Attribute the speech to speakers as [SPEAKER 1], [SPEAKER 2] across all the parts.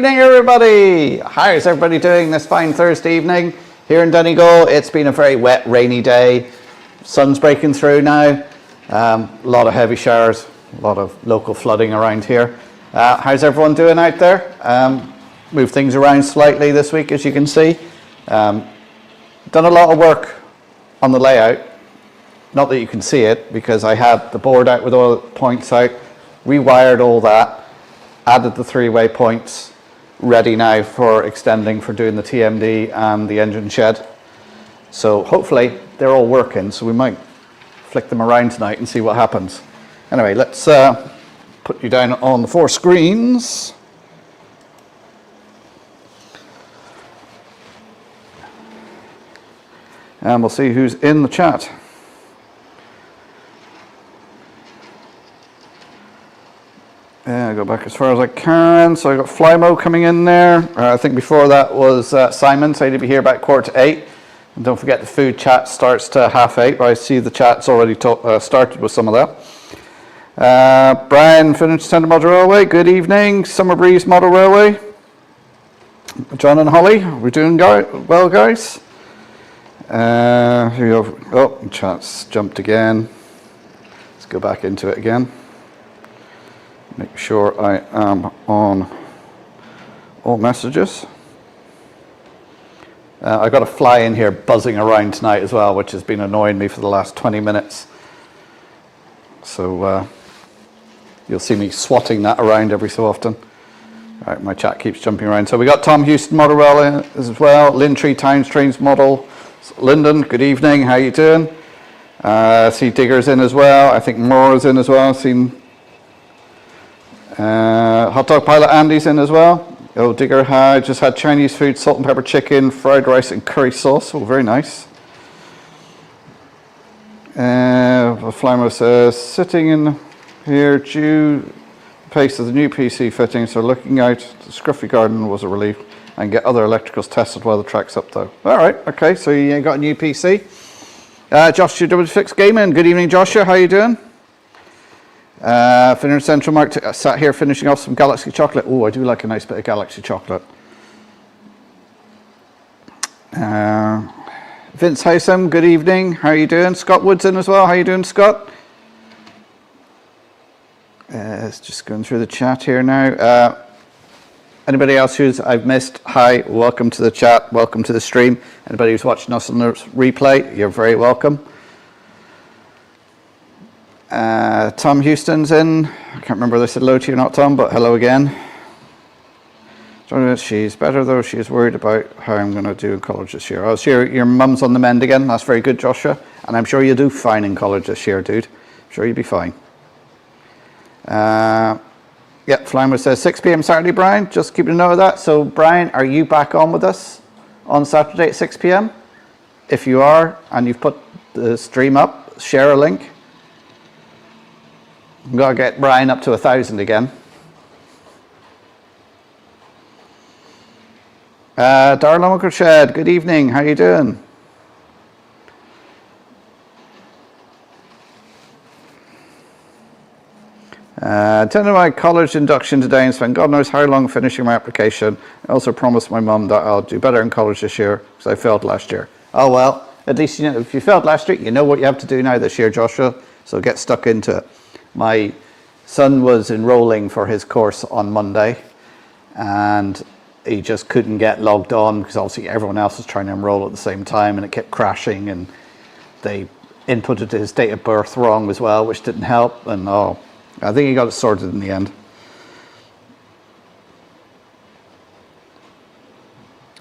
[SPEAKER 1] evening, everybody. How's everybody doing this fine Thursday evening here in Donegal? It's been a very wet, rainy day. Sun's breaking through now. A lot of heavy showers, a lot of local flooding around here. How's everyone doing out there? Move things around slightly this week, as you can see. Done a lot of work on the layout. Not that you can see it, because I had the board out with all the points out, rewired all that, added the three-way points, ready now for extending for doing the TMD and the engine shed. So hopefully they're all working, so we might flick them around tonight and see what happens. Anyway, let's put you down on the 4 screens. And we'll see who's in the chat. Go back as far as I can. So I got Flymo coming in there. I think before that was Simon, so he'd be here about 7:45. And don't forget the food chat starts to 8:30, but I see the chat's already started with some of that. Brian, Finished Centre Model Railway, good evening. Summer Breeze Model Railway. John and Holly, we're doing well, guys. Here we go. Oh, chat's jumped again. Let's go back into it again. Make sure I am on all messages. I've got a fly in here buzzing around tonight as well, which has been annoying me for the last 20 minutes. So you'll see me swatting that around every so often. All right, my chat keeps jumping around. So we got Tom Houston Model Railway as well, Lintree Towns Trains Model. Lyndon, good evening, how you doing? See Digger's in as well, I think Moore's in as well, seen Hot Dog Pilot Andy's in as well. Oh, Digger just had Chinese food, salt and pepper chicken, fried rice and curry sauce. Oh, very nice. Flymo says, sitting in here due the pace of the new PC fitting, so looking out the scruffy garden was a relief, and get other electricals tested while the track's up though. All right, okay, so you got a new PC. Joshua W6 Gaming, good evening Joshua, how you doing? Finished Central Mark, sat here finishing off some Galaxy chocolate. Oh, I do like a nice bit of Galaxy chocolate. Vince Howsam, good evening. How are you doing? Scott Woods in as well. How you doing, Scott? It's just going through the chat here now. Anybody else who's I've missed, hi, welcome to the chat, welcome to the stream. Anybody who's watching us on the replay, you're very welcome. Tom Houston's in. I can't remember whether I said hello to you or not, Tom, but hello again. She's better though. She's worried about how I'm going to do in college this year. Oh, so your mum's on the mend again. That's very good, Joshua. And I'm sure you'll do fine in college this year, dude. I'm sure you'll be fine. Yep, Flymo says 6 p.m. Saturday, Brian. Just keeping a note of that. So, Brian, are you back on with us on Saturday at 6 p.m.? If you are, and you've put the stream up, share a link. We've got to get Brian up to 1,000 again. Darla Muckershed, good evening. How you doing? Attended my college induction today and spent God knows how long finishing my application. I also promised my mum that I'll do better in college this year because I failed last year. Oh well, at least you know, if you failed last year, you know what you have to do now this year, Joshua. So get stuck into it. My son was enrolling for his course on Monday and he just couldn't get logged on because obviously everyone else was trying to enroll at the same time and it kept crashing and they inputted his date of birth wrong as well, which didn't help. And oh, I think he got it sorted in the end.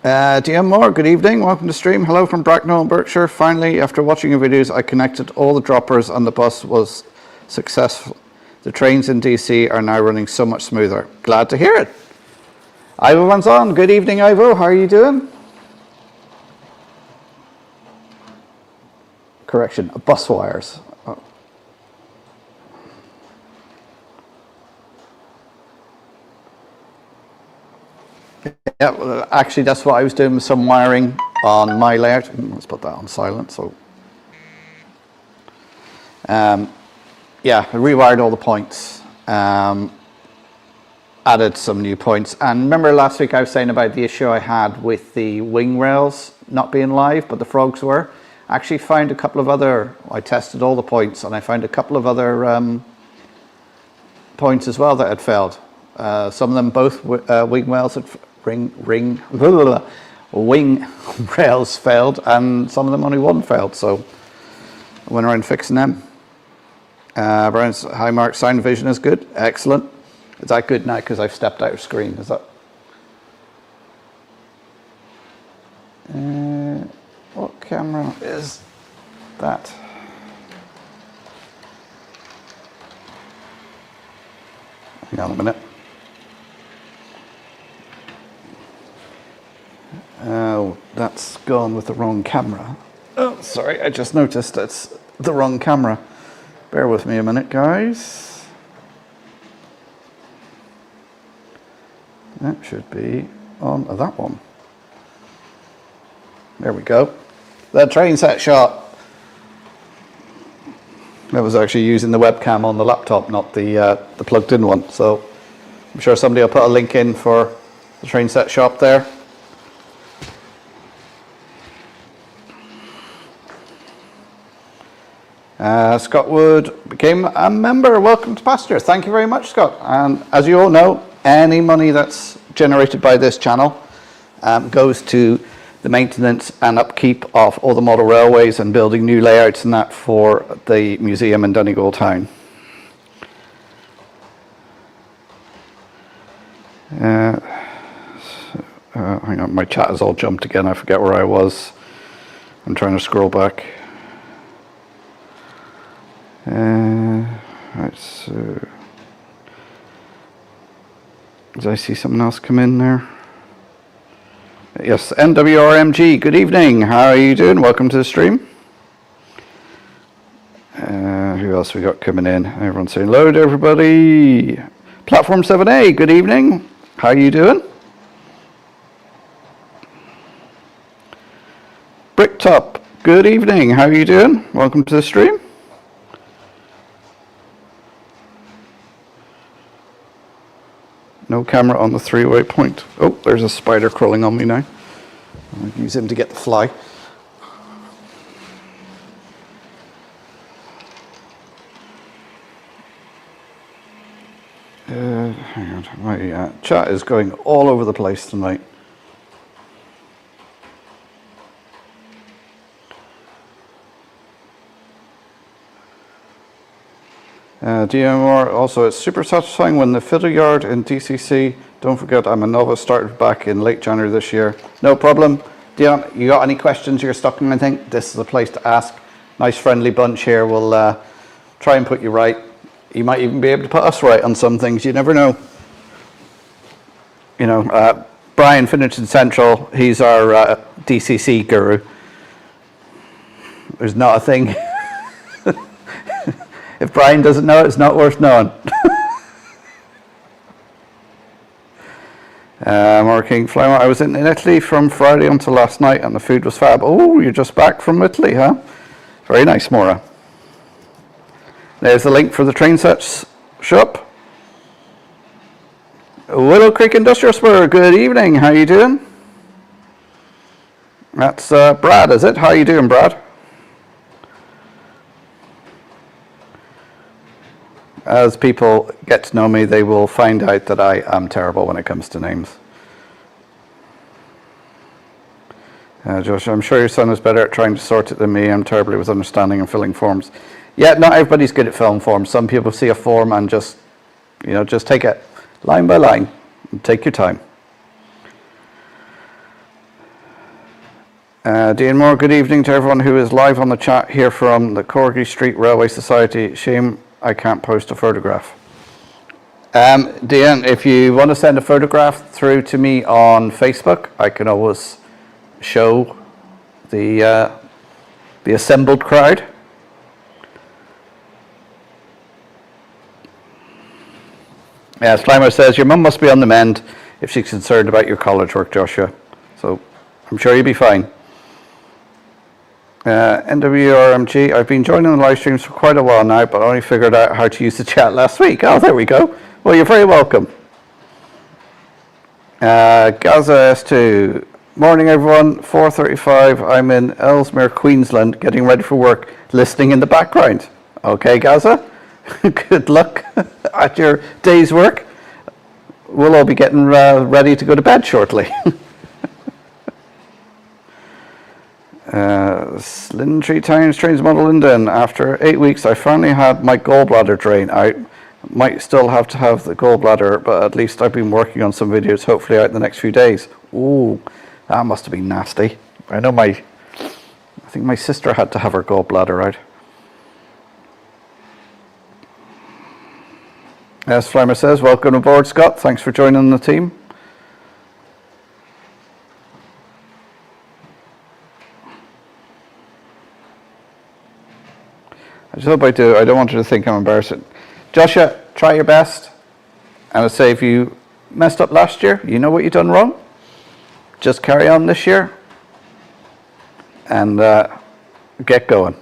[SPEAKER 1] DM Moore, good evening, welcome to stream. Hello from Bracknell, Berkshire. Finally, after watching your videos, I connected all the droppers and the bus was successful. The trains in DC are now running so much smoother. Glad to hear it. Ivo Van's on. Good evening, Ivo. How are you doing? Correction, bus wires. Oh. Yeah, well, actually that's what I was doing with some wiring on my layout. Let's put that on silent. So, yeah, I rewired all the points. added some new points. And remember last week I was saying about the issue I had with the wing rails not being live, but the frogs were. I actually found a couple of other, I tested all the points, and I found a couple of other points as well that had failed. Some of them both wing rails had wing rails failed, and some of them only one failed, so I went around fixing them. Brian's, hi Mark, sound vision is good, excellent. Is that good now because I've stepped out of screen? Is that? What camera is that? Hang on a minute. Oh, that's gone with the wrong camera. Oh, sorry, I just noticed it's the wrong camera. Bear with me a minute, guys. That should be on that one. There we go. The train set shot. I was actually using the webcam on the laptop, not the plugged-in one. So I'm sure somebody will put a link in for the train set shop there. Scott Wood became a member. Welcome to Pasture. Thank you very much, Scott. And as you all know, any money that's generated by this channel goes to the maintenance and upkeep of all the model railways and building new layouts and that for the museum in Donegal town. Hang on, my chat has all jumped again. I forget where I was. I'm trying to scroll back. Right, so did I see something else come in there? Yes, NWRMG, good evening. How are you doing? Welcome to the stream. Who else we got coming in? Everyone's saying hello to everybody. Platform 7A, good evening. How are you doing? Bricktop, good evening. How are you doing? Welcome to the stream. No camera on the three-way point. Oh, there's a spider crawling on me now. I'll use him to get the fly. Hang on, my chat is going all over the place tonight. DMR, also it's super satisfying when the fiddle yard in DCC, don't forget I'm a novice, started back in late January this year. No problem. Dion, you got any questions you're stuck in anything? This is the place to ask. Nice friendly bunch here. We'll try and put you right. You might even be able to put us right on some things. You never know. You know, Brian Finnerton Central, he's our DCC guru. There's not a thing. If Brian doesn't know it, it's not worth knowing. King Flower, I was in Italy from Friday until last night and the food was fab. Oh, you're just back from Italy, huh? Very nice, Maura. There's the link for the train sets shop. Willow Creek Industrial Spur, good evening. How you doing? That's Brad, is it? How you doing, Brad? As people get to know me, they will find out that I am terrible when it comes to names. Josh, I'm sure your son is better at trying to sort it than me. I'm terribly with understanding and filling forms. Yeah, not everybody's good at filling forms. Some people see a form and just, you know, just take it line by line and take your time. Dean Moore, good evening to everyone who is live on the chat here from the Corgi Street Railway Society. Shame I can't post a photograph. Dean, if you want to send a photograph through to me on Facebook, I can always show the assembled crowd. Slimer says, your mum must be on the mend if she's concerned about your college work, Joshua. So I'm sure you'll be fine. NWRMG, I've been joining the live streams for quite a while now, but I only figured out how to use the chat last week. Oh, there we go. Well, you're very welcome. Gaza S2. Morning everyone, 4:35. I'm in Ellesmere, Queensland, getting ready for work, listening in the background. Okay, Gaza, good luck at your day's work. We'll all be getting ready to go to bed shortly. Lindtree Towns Trains Model Linden. After 8 weeks, I finally had my gallbladder drain out. Might still have to have the gallbladder, but at least I've been working on some videos, hopefully out in the next few days. Ooh, that must have been nasty. I know I think my sister had to have her gallbladder out. As Flymer says, welcome aboard, Scott. Thanks for joining the team. I just hope I do. I don't want her to think I'm embarrassing. Joshua, try your best. And I say, if you messed up last year, you know what you've done wrong. Just carry on this year and get going.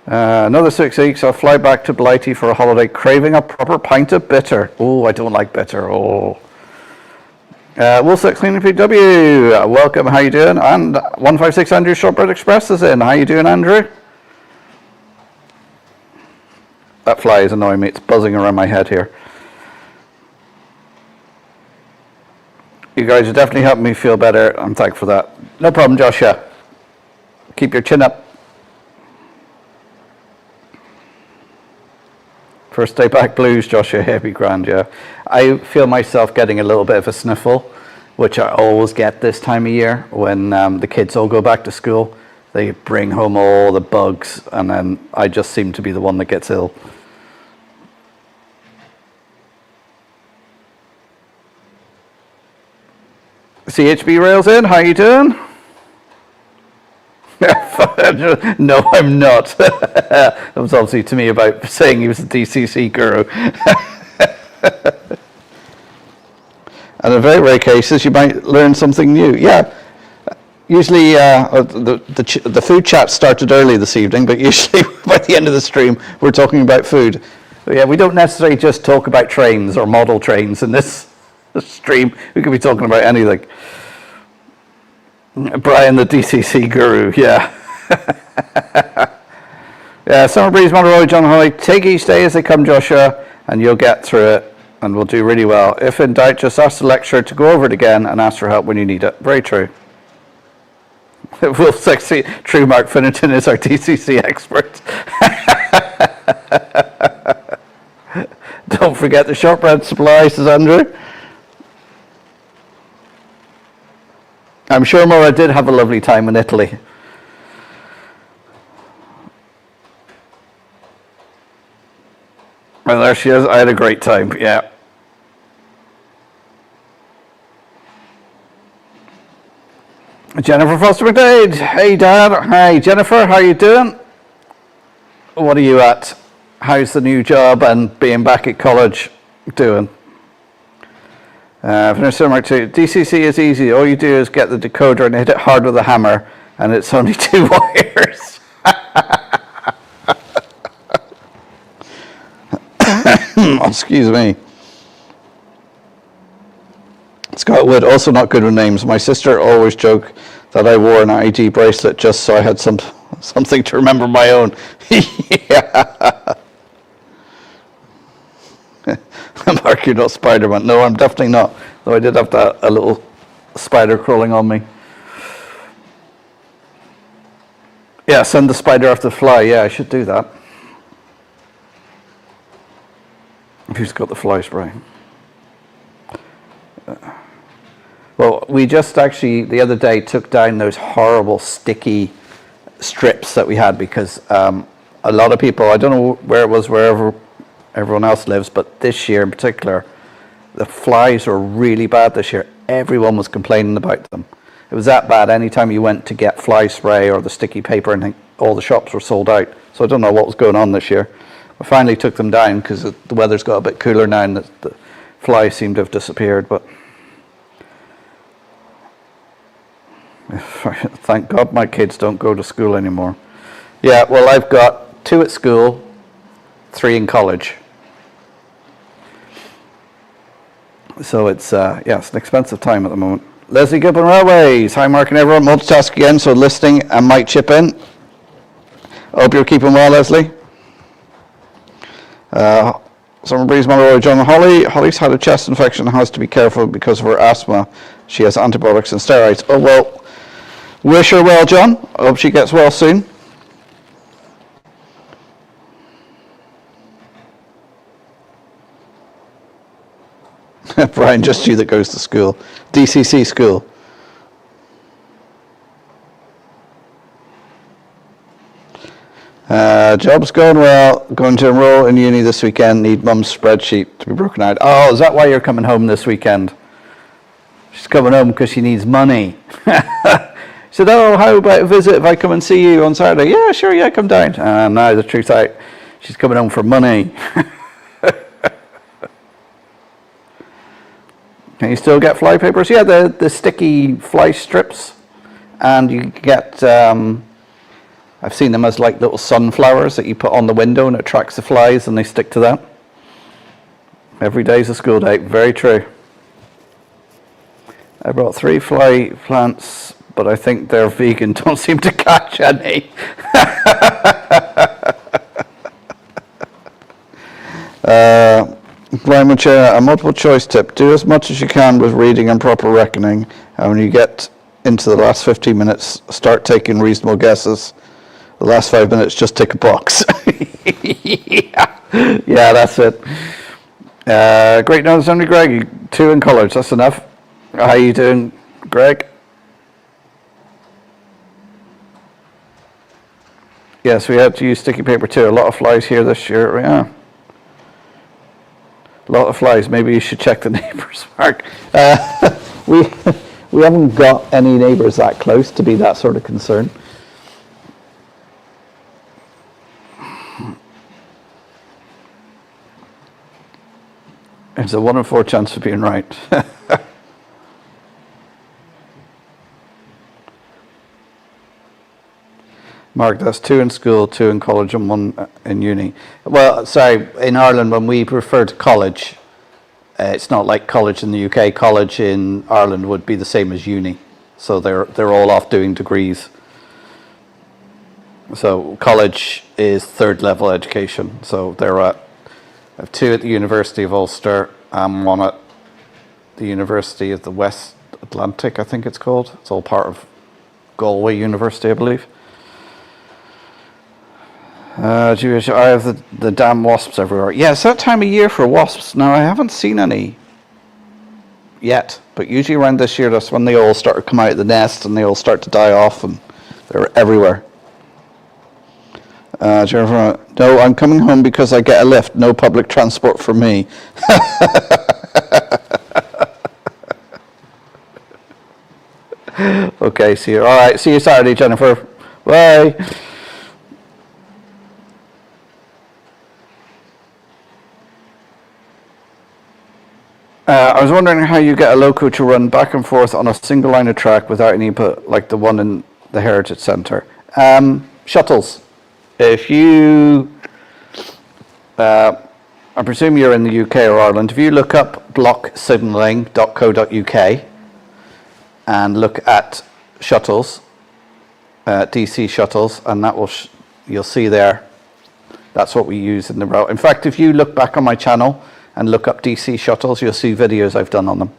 [SPEAKER 1] Another 6 weeks, I'll fly back to Blighty for a holiday, craving a proper pint of bitter. Oh, I don't like bitter. Oh. Woolsec Cleaning PW, welcome, how you doing? And 156 Andrew Shortbread Express is in. How you doing, Andrew? That fly is annoying me, it's buzzing around my head here. You guys are definitely helping me feel better, I'm thankful for that. No problem, Joshua. Keep your chin up. First day back blues, Joshua, heavy grand, yeah. I feel myself getting a little bit of a sniffle, which I always get this time of year when the kids all go back to school. They bring home all the bugs, and then I just seem to be the one that gets ill. CHB Rails in, how you doing? No, I'm not. That was obviously to me about saying he was a DCC guru. And in very rare cases, you might learn something new. Yeah, usually the food chat started early this evening, but usually by the end of the stream, we're talking about food. But yeah, we don't necessarily just talk about trains or model trains in this stream. We could be talking about anything. Brian, the DCC guru, yeah. Yeah, Summer Breeze, Monroe, John Holly, take each day as they come, Joshua, and you'll get through it, and we'll do really well. If in doubt, just ask the lecturer to go over it again and ask for help when you need it. Very true. Will Sexy, true Mark Finnington is our DCC expert. Don't forget the shortbread supply, says Andrew. I'm sure Maura did have a lovely time in Italy. Well, there she is. I had a great time, yeah. Jennifer Foster McDade. Hey, Dad. Hi, Jennifer. How you doing? What are you at? How's the new job and being back at college doing? Vanessa Mark 2. DCC is easy. All you do is get the decoder and hit it hard with a hammer, and it's only 2 wires. Excuse me. Scott Wood, also not good with names. My sister always joked that I wore an ID bracelet just so I had something to remember my own. Yeah. Mark, you're not Spider-Man. No, I'm definitely not. Though I did have a little spider crawling on me. Yeah, send the spider after the fly. Yeah, I should do that. Who's got the fly spray? Well, we just actually, the other day, took down those horrible sticky strips that we had because a lot of people, I don't know where it was, wherever everyone else lives, but this year in particular, the flies were really bad this year. Everyone was complaining about them. It was that bad. Anytime you went to get fly spray or the sticky paper, and all the shops were sold out. So I don't know what was going on this year. I finally took them down because the weather's got a bit cooler now and the flies seem to have disappeared. But thank God my kids don't go to school anymore. Yeah, well, I've got 2 at school, 3 in college. So it's it's an expensive time at the moment. Leslie Gibbon Railways. Hi, Mark and everyone. Multitask again, so listening and might chip in. Hope you're keeping well, Leslie. Summer Breeze Monroe, John Holly. Holly's had a chest infection and has to be careful because of her asthma. She has antibiotics and steroids. Oh, well, wish her well, John. I hope she gets well soon. Brian, just you that goes to school. DCC school. Job's going well. Going to enroll in uni this weekend. Need mum's spreadsheet to be broken out. Oh, is that why you're coming home this weekend? She's coming home because she needs money. She said, oh, how about a visit if I come and see you on Saturday? Yeah, sure, yeah, come down. And now the truth's out. She's coming home for money. Can you still get fly papers? Yeah, the sticky fly strips. And you get... I've seen them as like little sunflowers that you put on the window and it attracts the flies and they stick to that. Every day's a school day. Very true. I brought 3 fly plants, but I think they're vegan. Don't seem to catch any. Brian Mucha, a multiple choice tip. Do as much as you can with reading and proper reckoning. And when you get into the last 15 minutes, start taking reasonable guesses. The last 5 minutes, just tick a box. Yeah, that's it. Great notes, only Greg. 2 in college, that's enough. How you doing, Greg? Yes, we had to use sticky paper too. A lot of flies here this year. Yeah, a lot of flies. Maybe you should check the neighbours, Mark. We haven't got any neighbours that close to be that sort of concern. It's a 1 in 4 chance of being right. Mark, that's 2 in school, 2 in college, and 1 in uni. Well, sorry, in Ireland, when we refer to college, it's not like college in the UK. College in Ireland would be the same as uni. So they're all off doing degrees. So college is 3rd level education. So they're at... I have 2 at the University of Ulster and 1 at the University of the West Atlantic, I think it's called. It's all part of Galway University, I believe. I have the damn wasps everywhere. Yeah, it's that time of year for wasps. Now, I haven't seen any yet, but usually around this year, that's when they all start to come out of the nest and they all start to die off, and they're everywhere. Jennifer, no, I'm coming home because I get a lift. No public transport for me. Okay, see you. All right, see you Saturday, Jennifer. Bye. I was wondering how you get a loco to run back and forth on a single line of track without any input, like the one in the Heritage Centre. Shuttles. If you, I presume you're in the UK or Ireland, if you look up blocksignaling.co.uk and look at shuttles, DC shuttles, and that will, you'll see there, that's what we use in the route. In fact, if you look back on my channel and look up DC shuttles, you'll see videos I've done on them.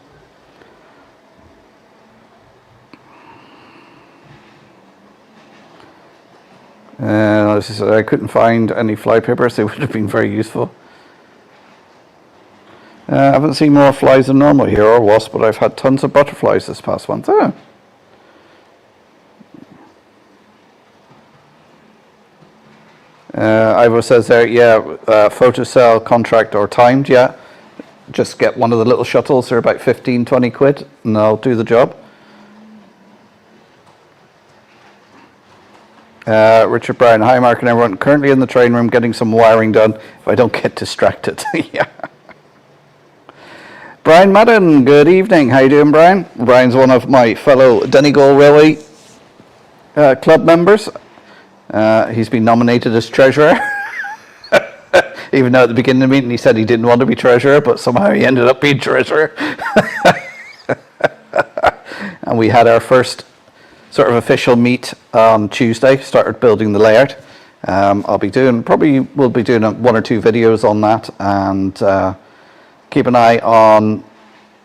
[SPEAKER 1] I couldn't find any fly papers. They would have been very useful. I haven't seen more flies than normal here, or wasps, but I've had tons of butterflies this past month. Oh. Ivo says there, yeah, photocell contract or timed, yeah. Just get one of the little shuttles. They're about 15, 20 quid, and they'll do the job. Richard Brown, hi Mark and everyone. Currently in the train room getting some wiring done if I don't get distracted. Yeah. Brian Madden, good evening. How you doing, Brian? Brian's one of my fellow Donegal Railway Club members. He's been nominated as treasurer. Even though at the beginning of the meeting he said he didn't want to be treasurer, but somehow he ended up being treasurer. And we had our first sort of official meet on Tuesday, started building the layout. We'll be doing one or two videos on that, and keep an eye on,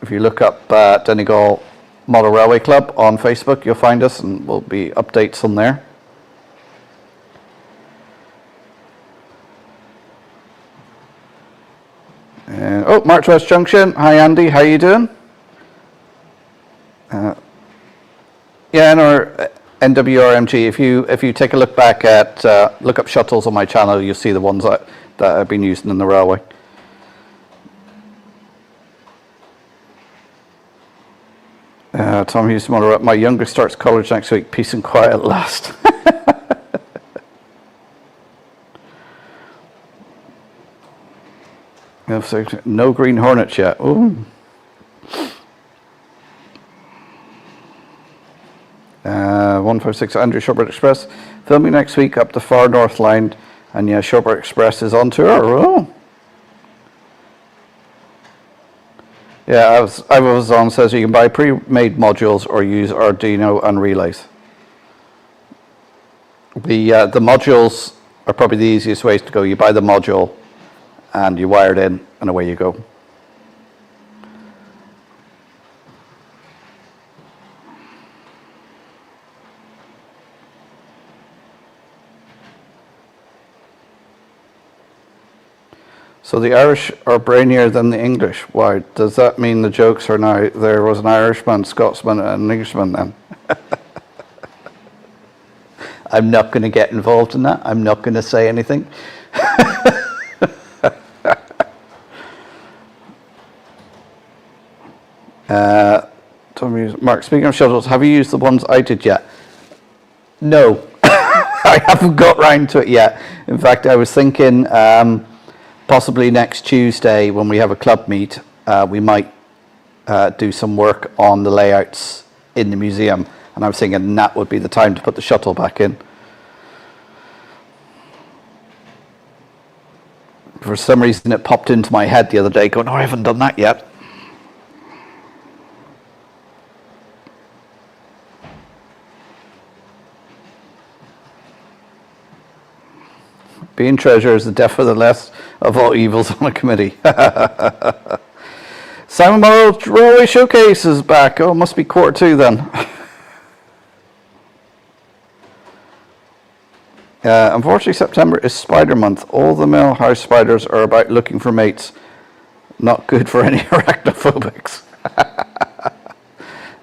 [SPEAKER 1] if you look up Donegal Model Railway Club on Facebook, you'll find us, and there'll be updates on there. Oh, March West Junction. Hi Andy, how you doing? Yeah, and our NWRMG. If you take a look back at look up shuttles on my channel, you'll see the ones that I've been using in the railway. Tom Hughes, my youngest starts college next week. Peace and quiet at last. No Green Hornets yet. Ooh. 156 Andrew Shortbread Express. Filming next week up the Far North Line. And yeah, Shortbread Express is on tour. Oh. Yeah, I was on, says you can buy pre-made modules or use Arduino and relays. The modules are probably the easiest ways to go. You buy the module and you wire it in and away you go. So the Irish are brainier than the English. Why? Does that mean the jokes are now, there was an Irishman, Scotsman and an Englishman then? I'm not going to get involved in that. I'm not going to say anything. Mark, speaking of shuttles, have you used the ones I did yet? No, I haven't got round to it yet. In fact, I was thinking possibly next Tuesday when we have a club meet, we might do some work on the layouts in the museum. And I was thinking that would be the time to put the shuttle back in. For some reason it popped into my head the other day going, oh, I haven't done that yet. Being treasurer is the death of the less of all evils on a committee. Simon Morrow Railway Showcase is back. Oh, it must be Q2 then. Unfortunately, September is spider month. All the male house spiders are about looking for mates. Not good for any arachnophobics.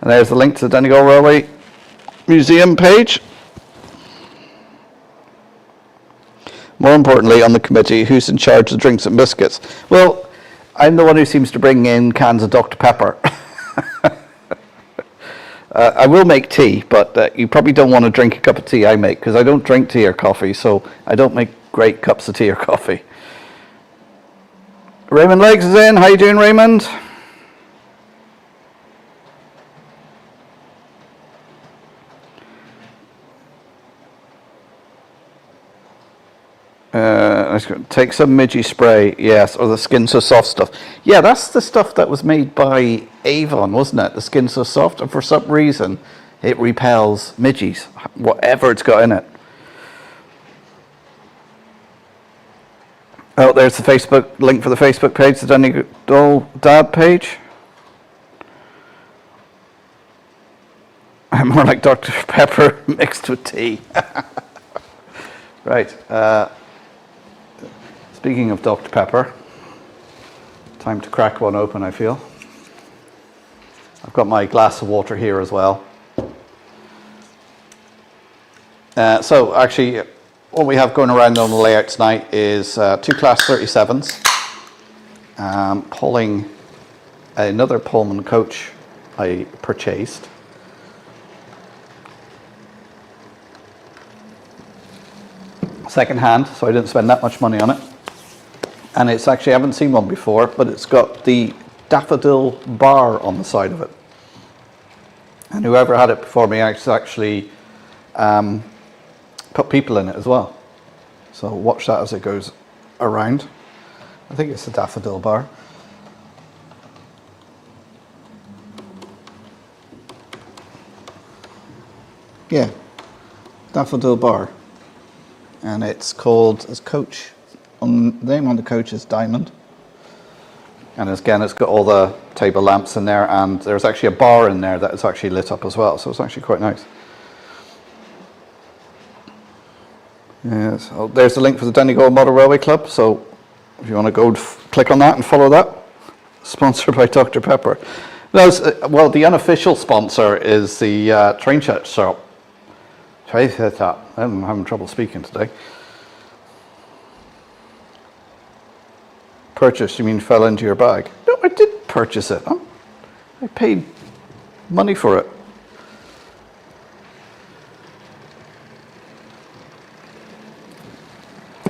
[SPEAKER 1] And there's the link to the Donegal Railway Museum page. More importantly, on the committee, who's in charge of drinks and biscuits? Well, I'm the one who seems to bring in cans of Dr. Pepper. I will make tea, but you probably don't want to drink a cup of tea I make, because I don't drink tea or coffee, so I don't make great cups of tea or coffee. Raymond Legs is in. How you doing, Raymond? Take some Midgie spray, yes, or the Skin So Soft stuff. Yeah, that's the stuff that was made by Avon, wasn't it? The Skin So Soft, and for some reason it repels midgies, whatever it's got in it. Oh, there's the Facebook link for the Facebook page, the Donegal Dad page. I'm more like Dr. Pepper mixed with tea. Right. Speaking of Dr. Pepper, time to crack one open, I feel. I've got my glass of water here as well. So actually, what we have going around on the layout tonight is two Class 37s, pulling another Pullman coach I purchased. Second hand, so I didn't spend that much money on it. And it's actually, I haven't seen one before, but it's got the daffodil bar on the side of it. And whoever had it before me actually put people in it as well. So watch that as it goes around. I think it's a daffodil bar. Yeah, daffodil bar. And it's called, as Coach, the name on the coach is Diamond. And again, it's got all the table lamps in there, and there's actually a bar in there that is actually lit up as well, so it's actually quite nice. Yes, oh, there's the link for the Donegal Model Railway Club, so if you want to go click on that and follow that. Sponsored by Dr. Pepper. Well, the unofficial sponsor is the train set shop. I'm having trouble speaking today. Purchased, you mean fell into your bag? No, I did purchase it. I paid money for it.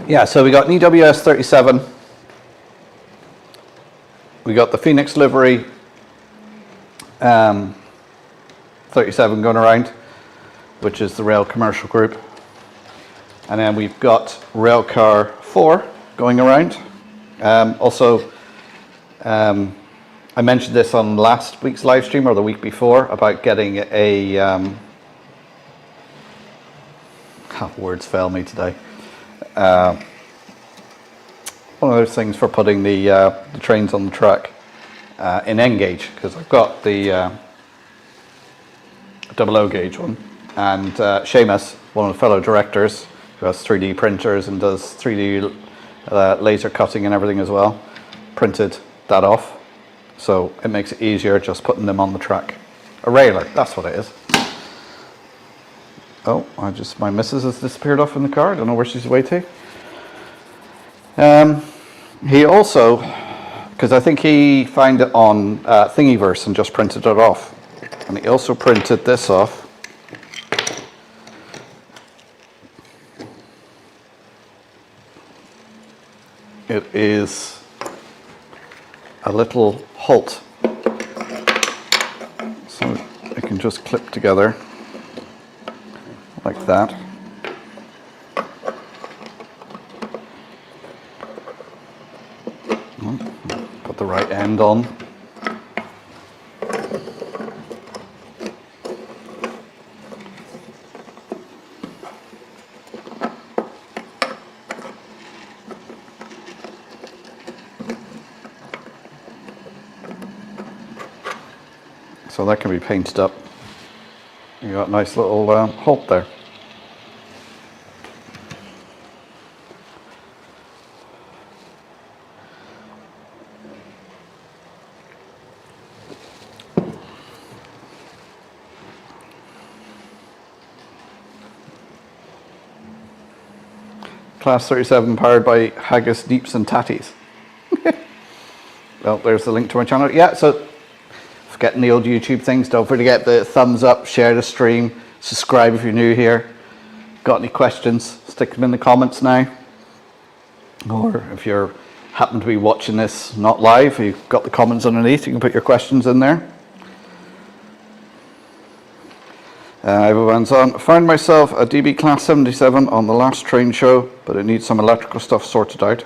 [SPEAKER 1] Yeah, so we got an EWS 37. We got the Phoenix livery 37 going around, which is the Rail Commercial Group. And then we've got Railcar 4 going around. I mentioned this on last week's live stream or the week before about getting a words fail me today. One of those things for putting the trains on the track in N gauge, because I've got the 00 gauge one, and Seamus, one of the fellow directors who has 3D printers and does 3D laser cutting and everything as well, printed that off, so it makes it easier just putting them on the track. A railer, that's what it is. Oh, my missus has disappeared off in the car. I don't know where she's away to. He also, because I think he found it on Thingiverse and just printed it off, and he also printed this off. It is a little halt, so it can just clip together like that. Put the right end on. So that can be painted up. You got a nice little halt there. Class 37 powered by Haggis, Deeps and Tatties. Well, there's the link to my channel. Yeah, so forgetting the old YouTube things, don't forget the thumbs up, share the stream, subscribe if you're new here. Got any questions, stick them in the comments now. Or if you're happen to be watching this not live, you've got the comments underneath, you can put your questions in there. Everyone's on. Found myself a DB Class 77 on the last train show, but it needs some electrical stuff sorted out.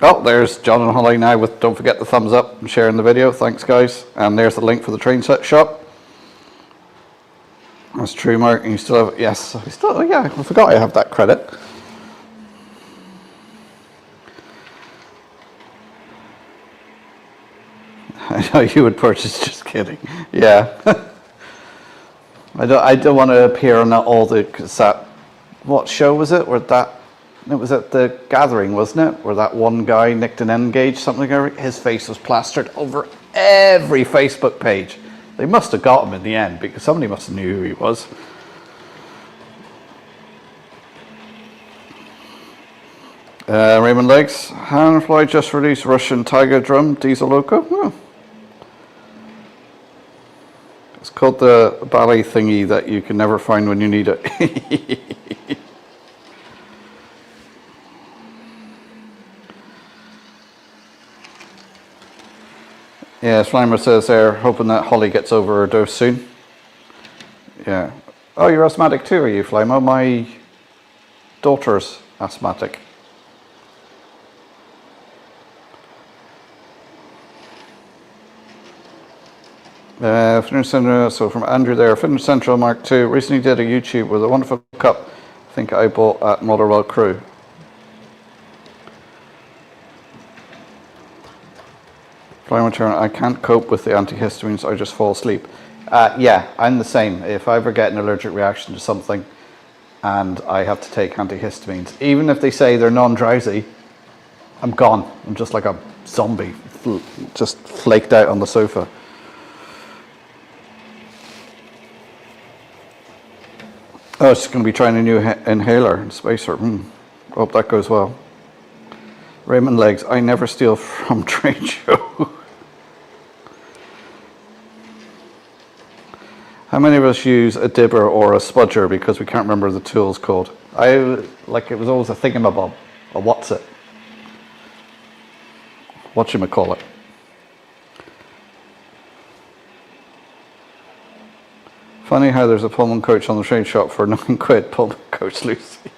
[SPEAKER 1] Oh, there's John and Holly now with don't forget the thumbs up and sharing the video. Thanks, guys. And there's the link for the train set shop. That's true, Mark. And you still have, yes, yeah, I forgot I have that credit. I know you would purchase, just kidding. Yeah. I don't want to appear on all the, cause that, what show was it? It was at the Gathering, wasn't it? Where that one guy nicked an N gauge, something like that. His face was plastered over every Facebook page. They must have got him in the end because somebody must have knew who he was. Raymond Legs, Handfly just released Russian Tiger Drum Diesel Loco. Oh. It's called the ballet thingy that you can never find when you need it. Yeah, Slimer says they're hoping that Holly gets over her dose soon. Yeah. Oh, you're asthmatic too, are you, Flymo? My daughter's asthmatic. Fitness Centre, so from Andrew there, Fitness Central Mark II, recently did a YouTube with a wonderful cup, I think I bought at Motherwell Crew. I can't cope with the antihistamines, I just fall asleep. Yeah, I'm the same. If I ever get an allergic reaction to something and I have to take antihistamines, even if they say they're non-drowsy, I'm gone. I'm just like a zombie, just flaked out on the sofa. Oh, she's going to be trying a new inhaler and spacer. Hope that goes well. Raymond Legs, I never steal from trade show. How many of us use a dibber or a spudger because we can't remember the tool's called? It was always a thingamabob, a what's it? Whatchamacallit. Funny how there's a Pullman coach on the train shop for £9, Pullman coach Lucy.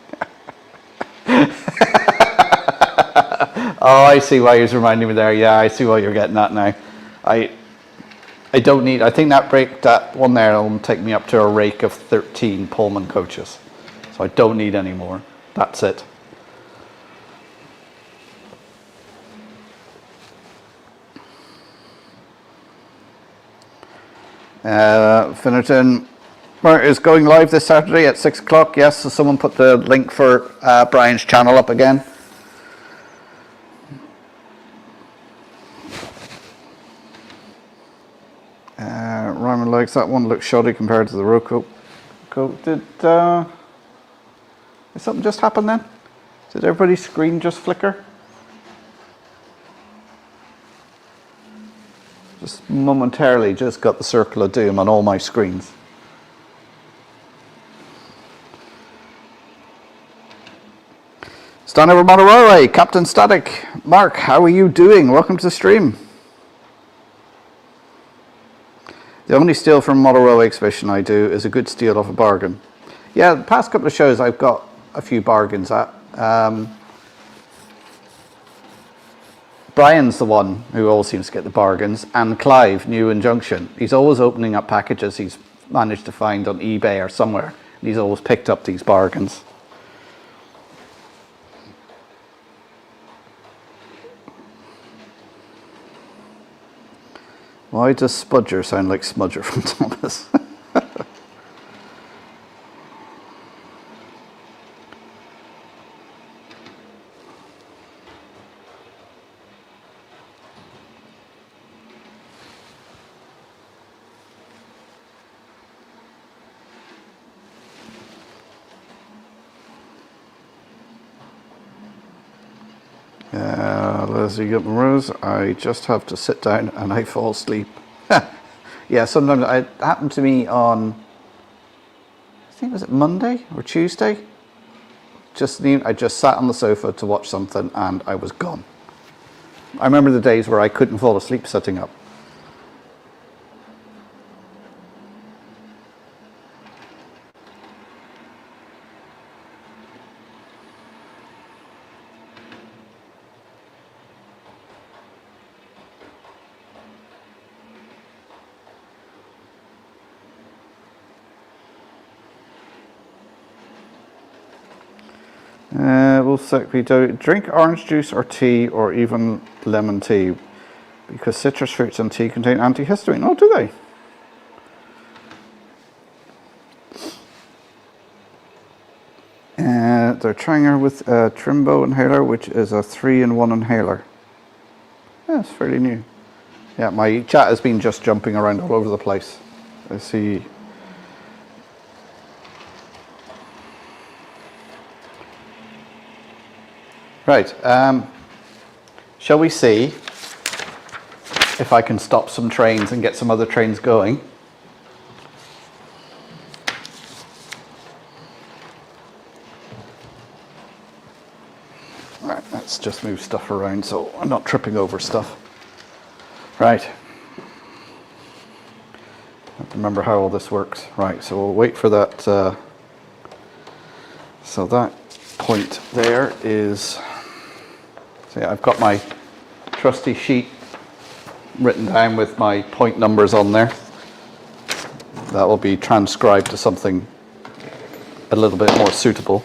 [SPEAKER 1] Oh, I see why he's reminding me there. Yeah, I see what you're getting at now. I don't need, I think that one there will take me up to a rake of 13 Pullman coaches. So I don't need any more. That's it. Finnerton is going live this Saturday at 6 o'clock. Yes, so someone put the link for Brian's channel up again. Ryman likes that one, looks shoddy compared to the Roku. Did something just happen then? Did everybody's screen just flicker? Just momentarily just got the circle of doom on all my screens. Stan over Model Railway, Captain Static. Mark, how are you doing? Welcome to the stream. The only steal from Model Railway exhibition I do is a good steal off a bargain. Yeah, the past couple of shows I've got a few bargains at. Brian's the one who always seems to get the bargains, and Clive, New in Junction. He's always opening up packages he's managed to find on eBay or somewhere, and he's always picked up these bargains. Why does Spudger sound like Smudger from Thomas? Leslie Rose, I just have to sit down and I fall asleep. Yeah, sometimes it happened to me on, I think was it Monday or Tuesday? I just sat on the sofa to watch something and I was gone. I remember the days where I couldn't fall asleep sitting up. We don't drink orange juice or tea or even lemon tea because citrus fruits and tea contain antihistamine. Oh, do they? They're trying her with a Trimbo inhaler, which is a 3-in-1 inhaler. Yeah, it's fairly new. Yeah, my chat has been just jumping around all over the place. I see. Right, shall we see if I can stop some trains and get some other trains going? Right, let's just move stuff around so I'm not tripping over stuff. Right. I have to remember how all this works. Right, so we'll wait for that. So that point there is... So yeah, I've got my trusty sheet written down with my point numbers on there. that will be transcribed to something a little bit more suitable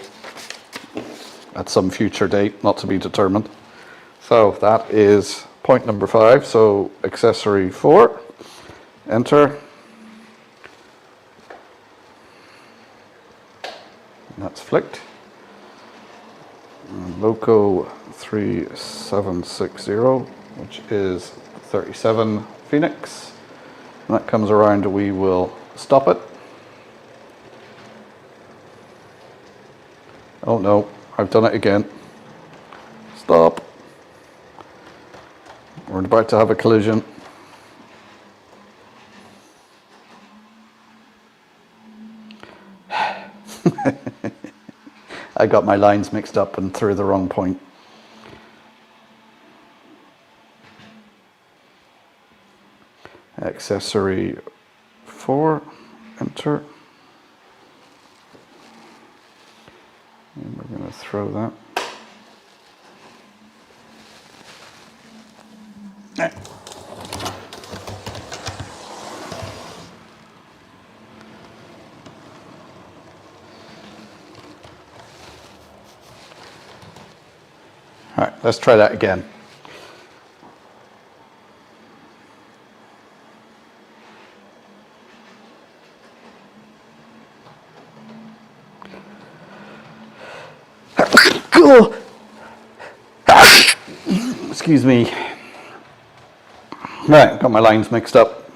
[SPEAKER 1] at some future date, not to be determined. So that is point number 5. So accessory 4, enter. And that's flicked. And loco 3760, which is 37 Phoenix. When that comes around, we will stop it. Oh no, I've done it again. Stop. We're about to have a collision. I got my lines mixed up and threw the wrong point. Accessory 4, enter. And we're going to throw that. All right, let's try that again. Excuse me. Right, got my lines mixed up.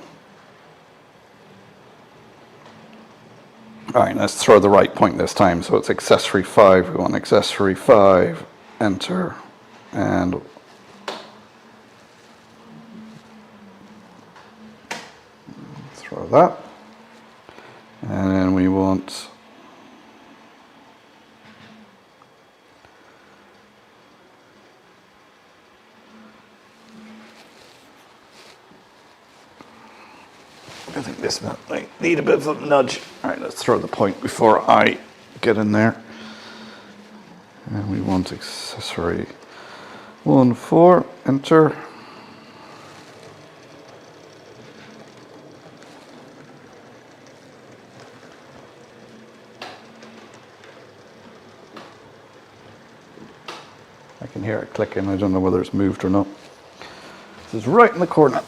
[SPEAKER 1] All right, let's throw the right point this time. So it's accessory 5. We want accessory 5, enter, and throw that. And then we want I think this might need a bit of a nudge. All right, let's throw the point before I get in there. And we want accessory 1, 4, enter. I can hear it clicking. I don't know whether it's moved or not. This is right in the corner.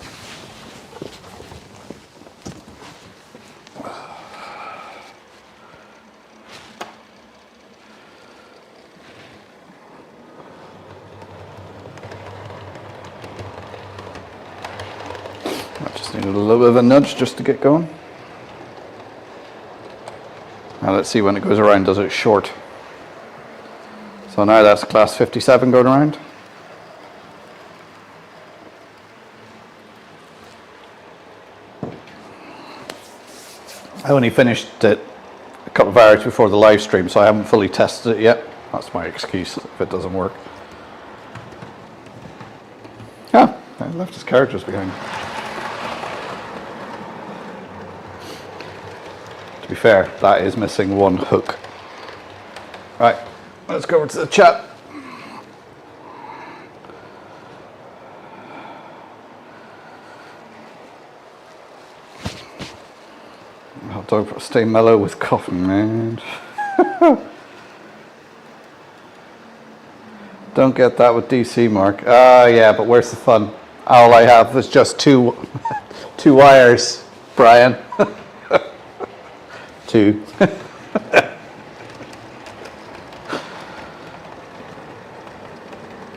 [SPEAKER 1] Needed a little bit of a nudge just to get going. Now let's see when it goes around, does it short? So now that's class 57 going around. I only finished it a couple of hours before the live stream, so I haven't fully tested it yet. That's my excuse if it doesn't work. Ah, I left his characters behind. To be fair, that is missing one hook. Right, let's go over to the chat. Hot dog, stay mellow with coffee, man. Don't get that with DC, Mark. Yeah, but where's the fun? All I have is just two wires, Brian. 2.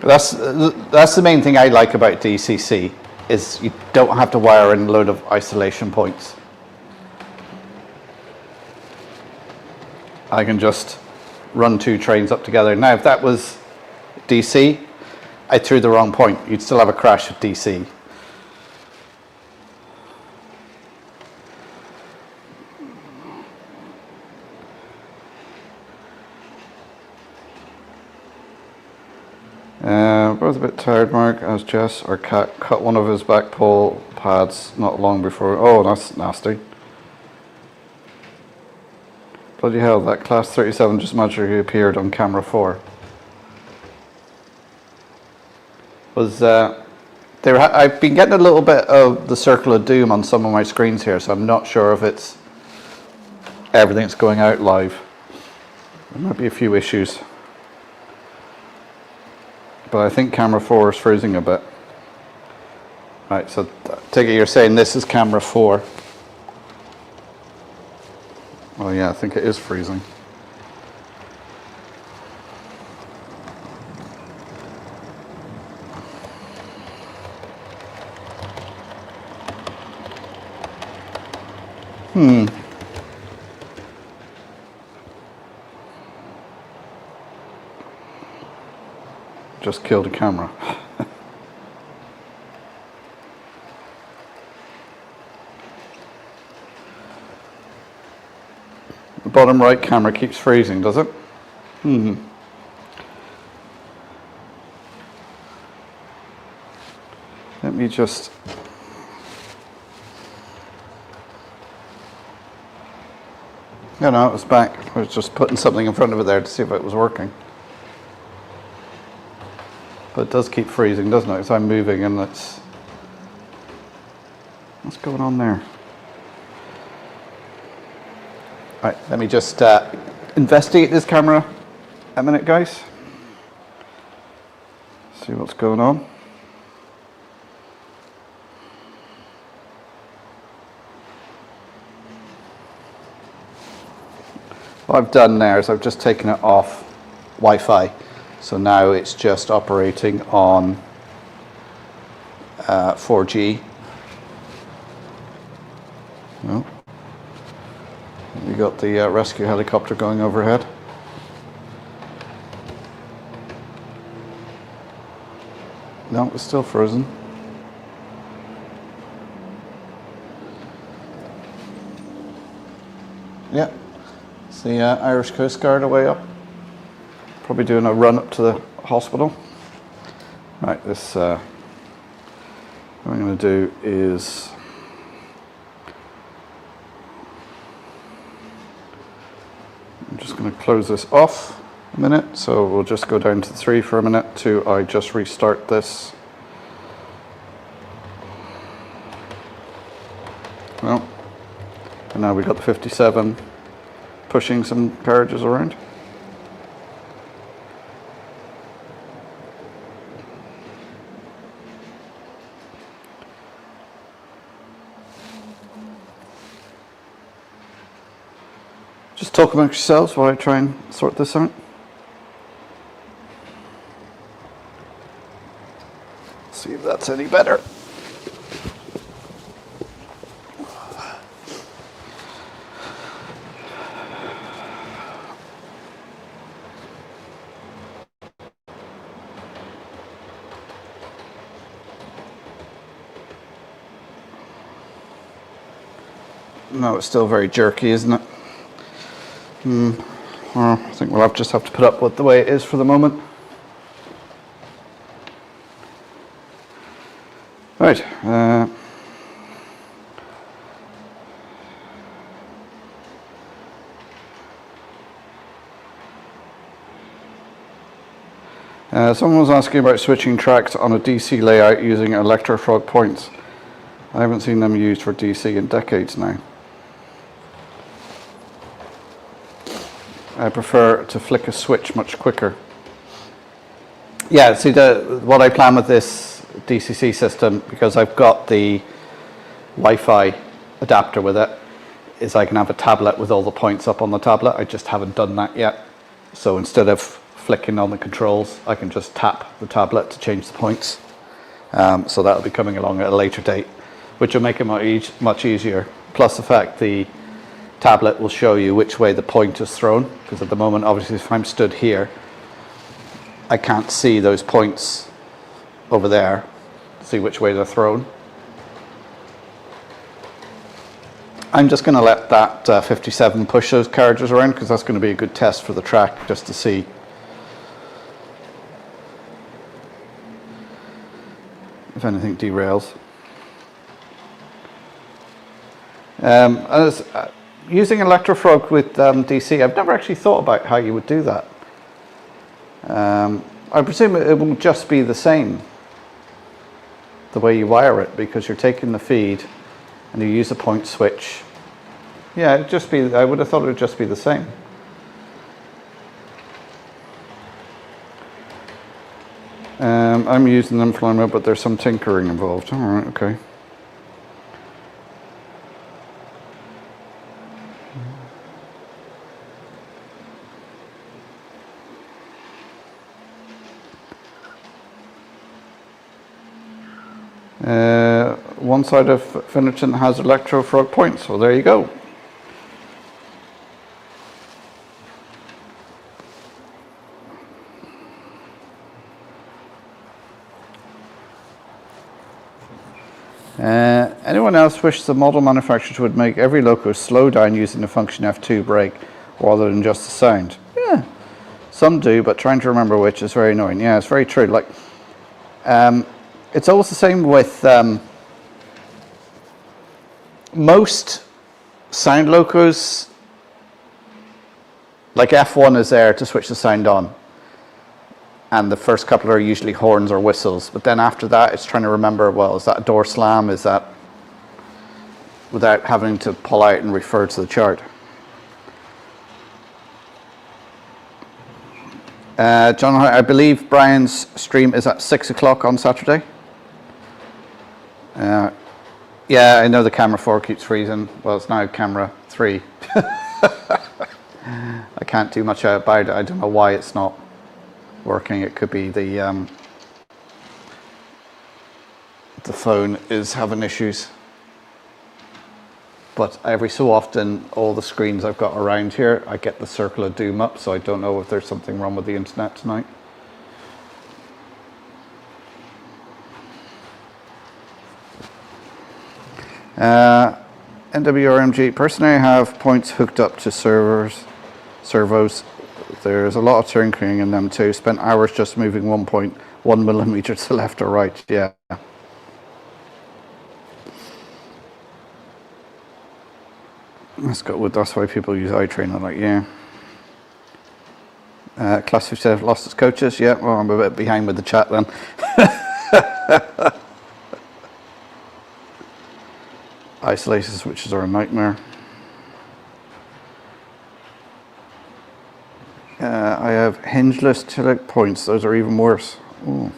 [SPEAKER 1] That's the main thing I like about DCC, is you don't have to wire in a load of isolation points. I can just run 2 trains up together. Now if that was DC, I threw the wrong point. You'd still have a crash with DC. Both a bit tired, Mark, as Jess or Cat cut one of his back pole pads not long before. Oh, that's nasty. Bloody hell, that class 37 just magically appeared on camera 4. I've been getting a little bit of the circle of doom on some of my screens here, so I'm not sure if it's everything's going out live. There might be a few issues, but I think camera 4 is freezing a bit. Right, so take it you're saying this is camera 4. Well, yeah, I think it is freezing. Just killed a camera. The bottom right camera keeps freezing, does it? Let me just... No, it was back. I was just putting something in front of it there to see if it was working. But it does keep freezing, doesn't it? As I'm moving and it's... What's going on there? Right, let me just investigate this camera a minute, guys. See what's going on. What I've done there is I've just taken it off Wi-Fi. So now it's just operating on 4G. Well, you got the rescue helicopter going overhead. No, it's still frozen. Yeah, it's the Irish Coast Guard away up. Probably doing a run up to the hospital. Right, this, what I'm going to do is I'm just going to close this off a minute, so we'll just go down to 3 for a minute till I just restart this. Well, and now we've got the 57 pushing some carriages around. Just talk amongst yourselves while I try and sort this out. See if that's any better. No, it's still very jerky, isn't it? Well, I think we'll just have to put up with the way it is for the moment. Right. Someone was asking about switching tracks on a DC layout using electrofrog points. I haven't seen them used for DC in decades now. I prefer to flick a switch much quicker. Yeah, see, what I plan with this DCC system, because I've got the Wi-Fi adapter with it, is I can have a tablet with all the points up on the tablet. I just haven't done that yet. So instead of flicking on the controls, I can just tap the tablet to change the points. So that'll be coming along at a later date, which will make it much easier. Plus the fact the tablet will show you which way the point is thrown, because at the moment, obviously, if I'm stood here, I can't see those points over there, see which way they're thrown. I'm just going to let that 57 push those carriages around, because that's going to be a good test for the track, just to see. If anything derails. Using electrofrog with DC, I've never actually thought about how you would do that. I presume it will just be the same, the way you wire it, because you're taking the feed and you use a point switch Yeah, it'd just be, I would have thought it would just be the same. I'm using them for Lima, but there's some tinkering involved. All right, okay. One side of Finnerton has electro-frog points, so there you go. Anyone else wish the model manufacturers would make every loco slow down using the function F2 brake rather than just the sound? Yeah, some do, but trying to remember which is very annoying. Yeah, it's very true. Like, it's always the same with most sound locos. Like F1 is there to switch the sound on, and the first couple are usually horns or whistles, but then after that it's trying to remember, well, is that a door slam, is that, without having to pull out and refer to the chart. John, I believe Brian's stream is at 6 o'clock on Saturday. Yeah, I know the camera 4 keeps freezing. Well, it's now camera 3. I can't do much about it. I don't know why it's not working. It could be the phone is having issues. But every so often, all the screens I've got around here, I get the circle of doom up, so I don't know if there's something wrong with the internet tonight. NWRMG, personally I have points hooked up to servos. There's a lot of tinkering in them too. Spent hours just moving 1.1 millimeter to left or right. Yeah. That's why people use iTrain. I'm like, yeah. Class 57 lost its coaches. Yeah, well, I'm a bit behind with the chat then. Isolated switches are a nightmare. I have hingeless tillic points. Those are even worse. Ooh.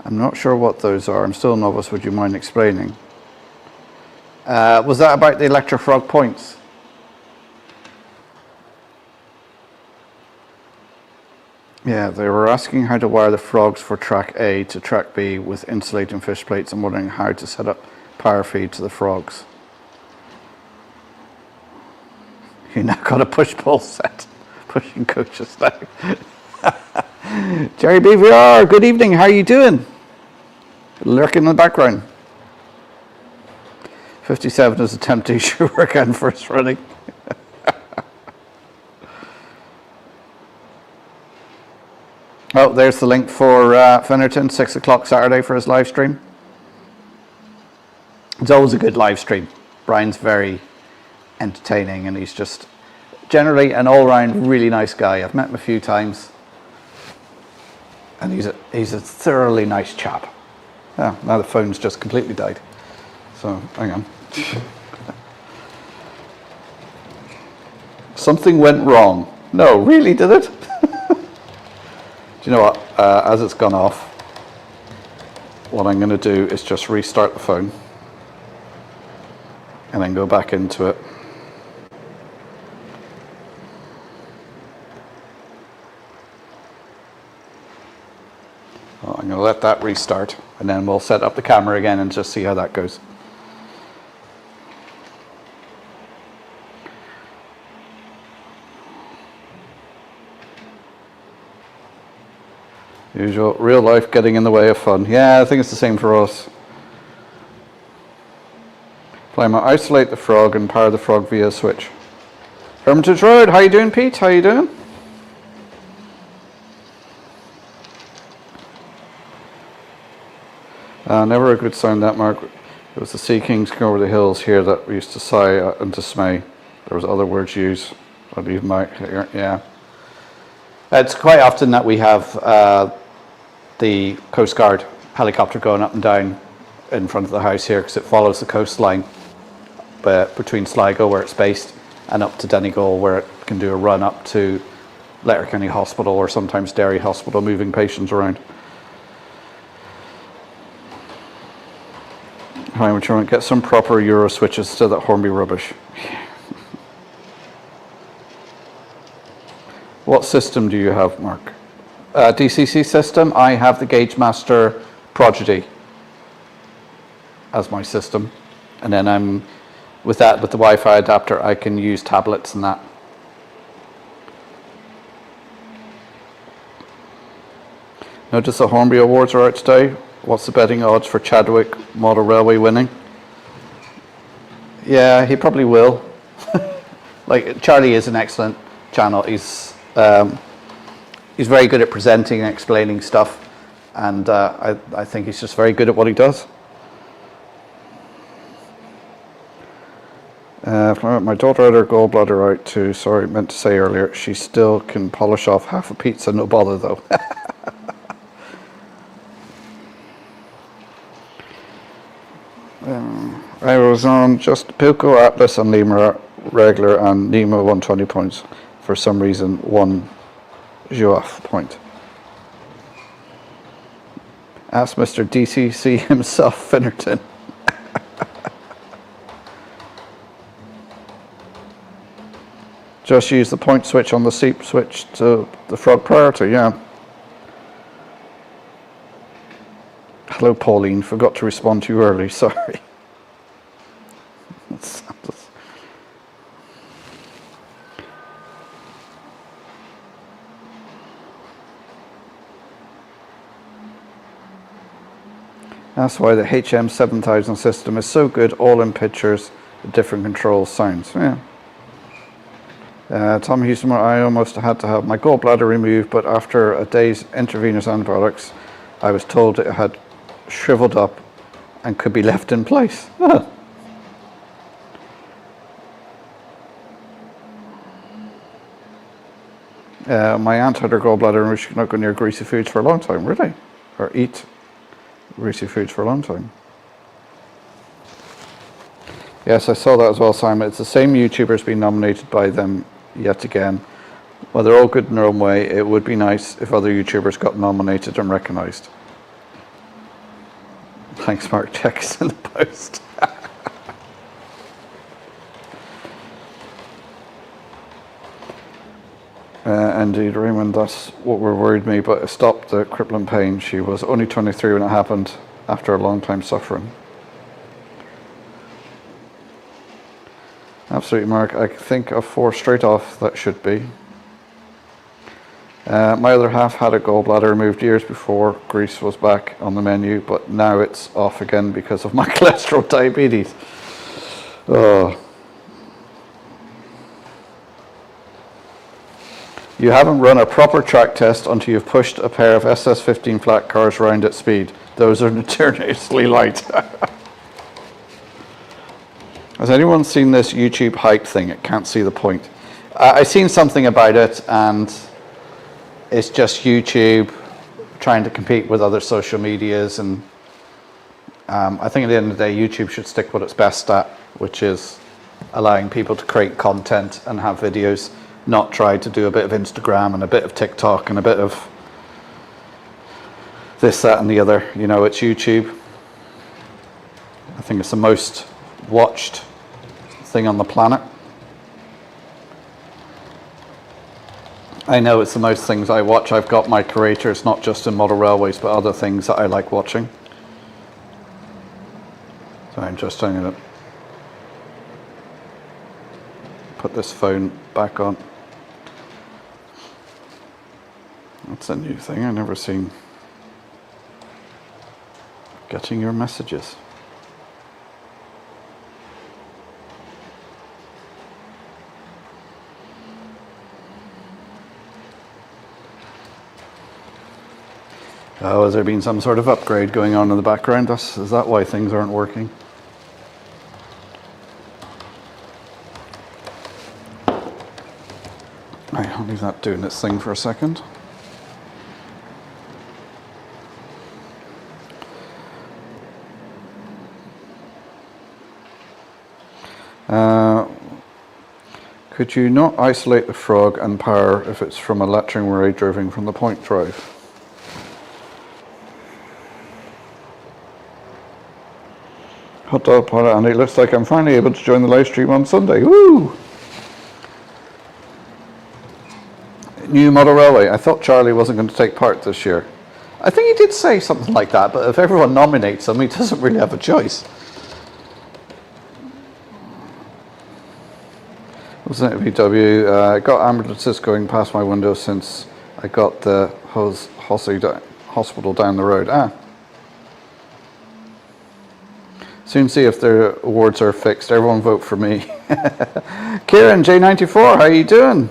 [SPEAKER 1] I'm not sure what those are. I'm still a novice. Would you mind explaining? Was that about the electro-frog points? Yeah, they were asking how to wire the frogs for track A to track B with insulating fish plates and wondering how to set up power feed to the frogs. You now got a push-pull set. Pushing coaches now. Jerry BVR, good evening. How are you doing? Lurking in the background. 57 is a temptation workout first running. Oh, there's the link for Finnerton, 6 o'clock Saturday for his live stream. It's always a good live stream. Brian's very entertaining and he's just generally an all-round really nice guy. I've met him a few times and he's a thoroughly nice chap. Oh, now the phone's just completely died. So, hang on. Something went wrong. No, really, did it? Do you know what? As it's gone off, what I'm going to do is just restart the phone and then go back into it. Well, I'm going to let that restart and then we'll set up the camera again and just see how that goes. Usual, real life getting in the way of fun. Yeah, I think it's the same for us. Plymouth, isolate the frog and power the frog via switch. Hermitage Road, how you doing, Pete? How you doing? Never a good sound, that, Mark. It was the sea kings coming over the hills here that we used to sigh and dismay. There was other words used. I'll leave my here. Yeah. It's quite often that we have the Coast Guard helicopter going up and down in front of the house here, because it follows the coastline between Sligo, where it's based, and up to Donegal, where it can do a run up to Letterkenny Hospital or sometimes Derry Hospital, moving patients around. How much you want to get some proper Euro switches to that Hornby rubbish. What system do you have, Mark? DCC system. I have the Gauge Master Prodigy as my system, and then I'm with that, with the Wi-Fi adapter, I can use tablets and that. Notice the Hornby Awards are out today. What's the betting odds for Chadwick Model Railway winning? Yeah, he probably will. Like, Charlie is an excellent channel. He's very good at presenting and explaining stuff, and I think he's just very good at what he does. My daughter had her gallbladder out too. Sorry, meant to say earlier. She still can polish off half a pizza, no bother though. I was on just Pilco, Atlas and Lima regular and Lima 120 points. For some reason, 1 Joaf point. Ask Mr. DCC himself, Finnerton. Just use the point switch on the seat switch to the frog priority, yeah. Hello, Pauline. Forgot to respond to you early, sorry. That's why the HM7000 system is so good, all in pictures, different control sounds, yeah. Tom Houston, I almost had to have my gallbladder removed, but after a day's intravenous antibiotics, I was told it had shriveled up and could be left in place. Oh. My aunt had her gallbladder and she could not go near greasy foods for a long time, really? Or eat greasy foods for a long time. Yes, I saw that as well, Simon. It's the same YouTubers being nominated by them yet again. Well, they're all good in their own way. It would be nice if other YouTubers got nominated and recognised. Thanks, Mark. Check us in the post. Indeed, Raymond, that's what worried me, but it stopped the crippling pain. She was only 23 when it happened, after a long time suffering. Absolutely, Mark. I think of 4 straight off, that should be. My other half had a gallbladder removed years before grease was back on the menu, but now it's off again because of my cholesterol diabetes. Oh. You haven't run a proper track test until you've pushed a pair of SS15 flat cars around at speed. Those are notoriously light. Has anyone seen this YouTube hype thing? It can't see the point. I've seen something about it, and it's just YouTube trying to compete with other social medias, and I think at the end of the day, YouTube should stick what it's best at, which is allowing people to create content and have videos, not try to do a bit of Instagram and a bit of TikTok and a bit of this, that, and the other. You know, it's YouTube. I think it's the most watched thing on the planet. I know it's the most things I watch. I've got my creators not just in model railways but other things that I like watching. So I'm just going to put this phone back on. That's a new thing I've never seen. Getting your messages. Oh, has there been some sort of upgrade going on in the background? Is that why things aren't working? Right, I'll leave that doing its thing for a second.
[SPEAKER 2] Could you not isolate the frog and power if it's from a latching array driven from the point drive? Hot dog pilot Andy, looks like I'm finally able to join the live stream on Sunday. Woo! New model railway. I thought Charlie wasn't going to take part this year.
[SPEAKER 1] I think he did say something like that, but if everyone nominates him, he doesn't really have a choice.
[SPEAKER 2] Wasn't it VW? I got ambulances going past my window since I got the hospital down the road. Soon see if their awards are fixed. Everyone vote for me. Kieran, J94, how are you doing?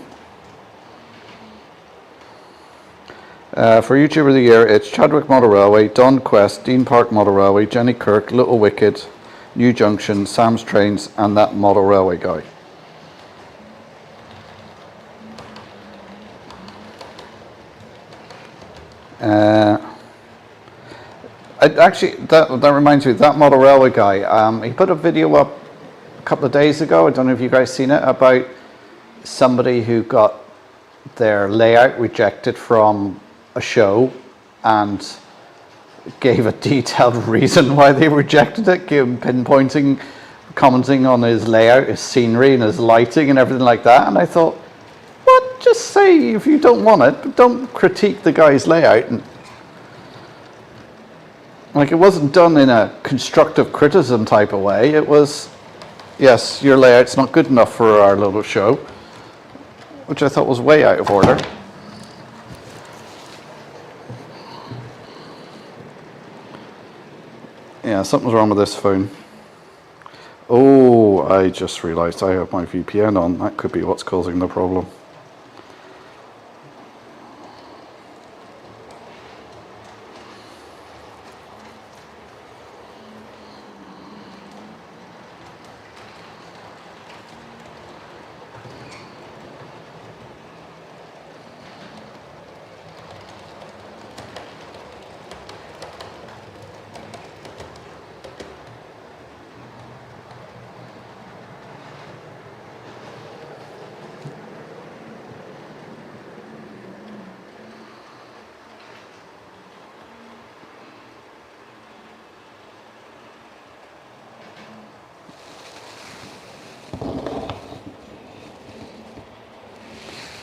[SPEAKER 2] For YouTuber of the Year, it's Chadwick Model Railway, Don Quest, Dean Park Model Railway, Jenny Kirk, Little Wicked, New Junction, Sam's Trains, and that Model Railway guy. That reminds me, that Model Railway guy, he put a video up a couple of days ago, I don't know if you guys seen it, about somebody who got their layout rejected from a show and gave a detailed reason why they rejected it, pinpointing, commenting on his layout, his scenery and his lighting and everything like that. And I thought, what? Just say if you don't want it, but don't critique the guy's layout. And like, it wasn't done in a constructive criticism type of way. It was, yes, your layout's not good enough for our little show, which I thought was way out of order. Yeah, something's wrong with this phone. Oh, I just realized I have my VPN on. That could be what's causing the problem.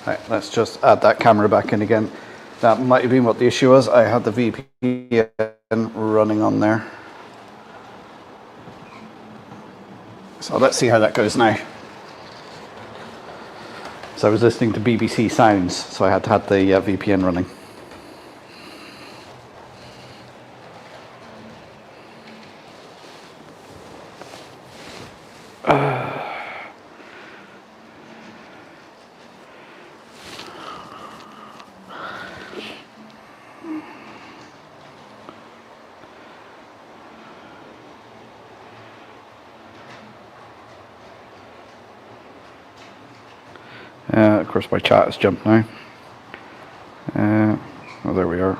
[SPEAKER 2] Right, let's just add that camera back in again. That might have been what the issue was. I had the VPN running on there. So let's see how that goes now. So I was listening to BBC Sounds, so I had to have the VPN running. Of course, my chat has jumped now. Oh, there we are.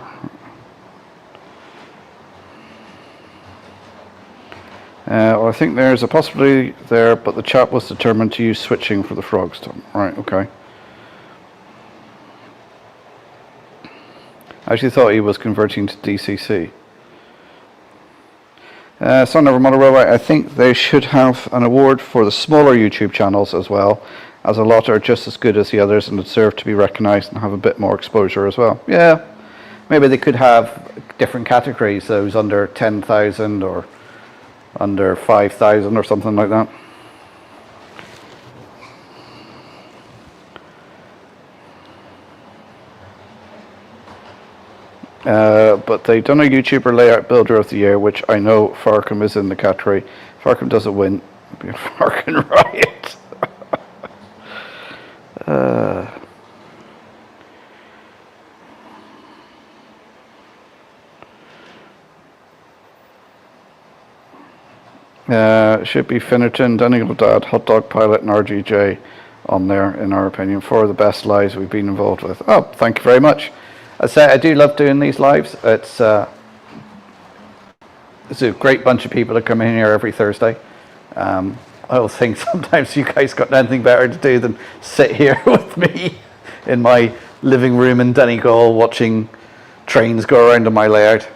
[SPEAKER 2] Well, I think there's a possibility there, but the chat was determined to use switching for the frogs. Right, okay. I actually thought he was converting to DCC. Sun Over Model Railway, I think they should have an award for the smaller YouTube channels as well, as a lot are just as good as the others and deserve to be recognised and have a bit more exposure as well. Yeah, maybe they could have different categories, those under 10,000 or under 5,000 or something like that. But they've done a YouTuber Layout Builder of the Year, which I know Farkham is in the category. If Farkham doesn't win, it'll be a Farkham riot. Should be Finnerton, Donegal Dad, Hot Dog Pilot and RGJ on there, in our opinion, for the best lives we've been involved with. Oh, thank you very much. I say I do love doing these lives. It's a great bunch of people that come in here every Thursday. I think sometimes you guys got anything better to do than sit here with me in my living room in Donegal watching trains go around on my layout.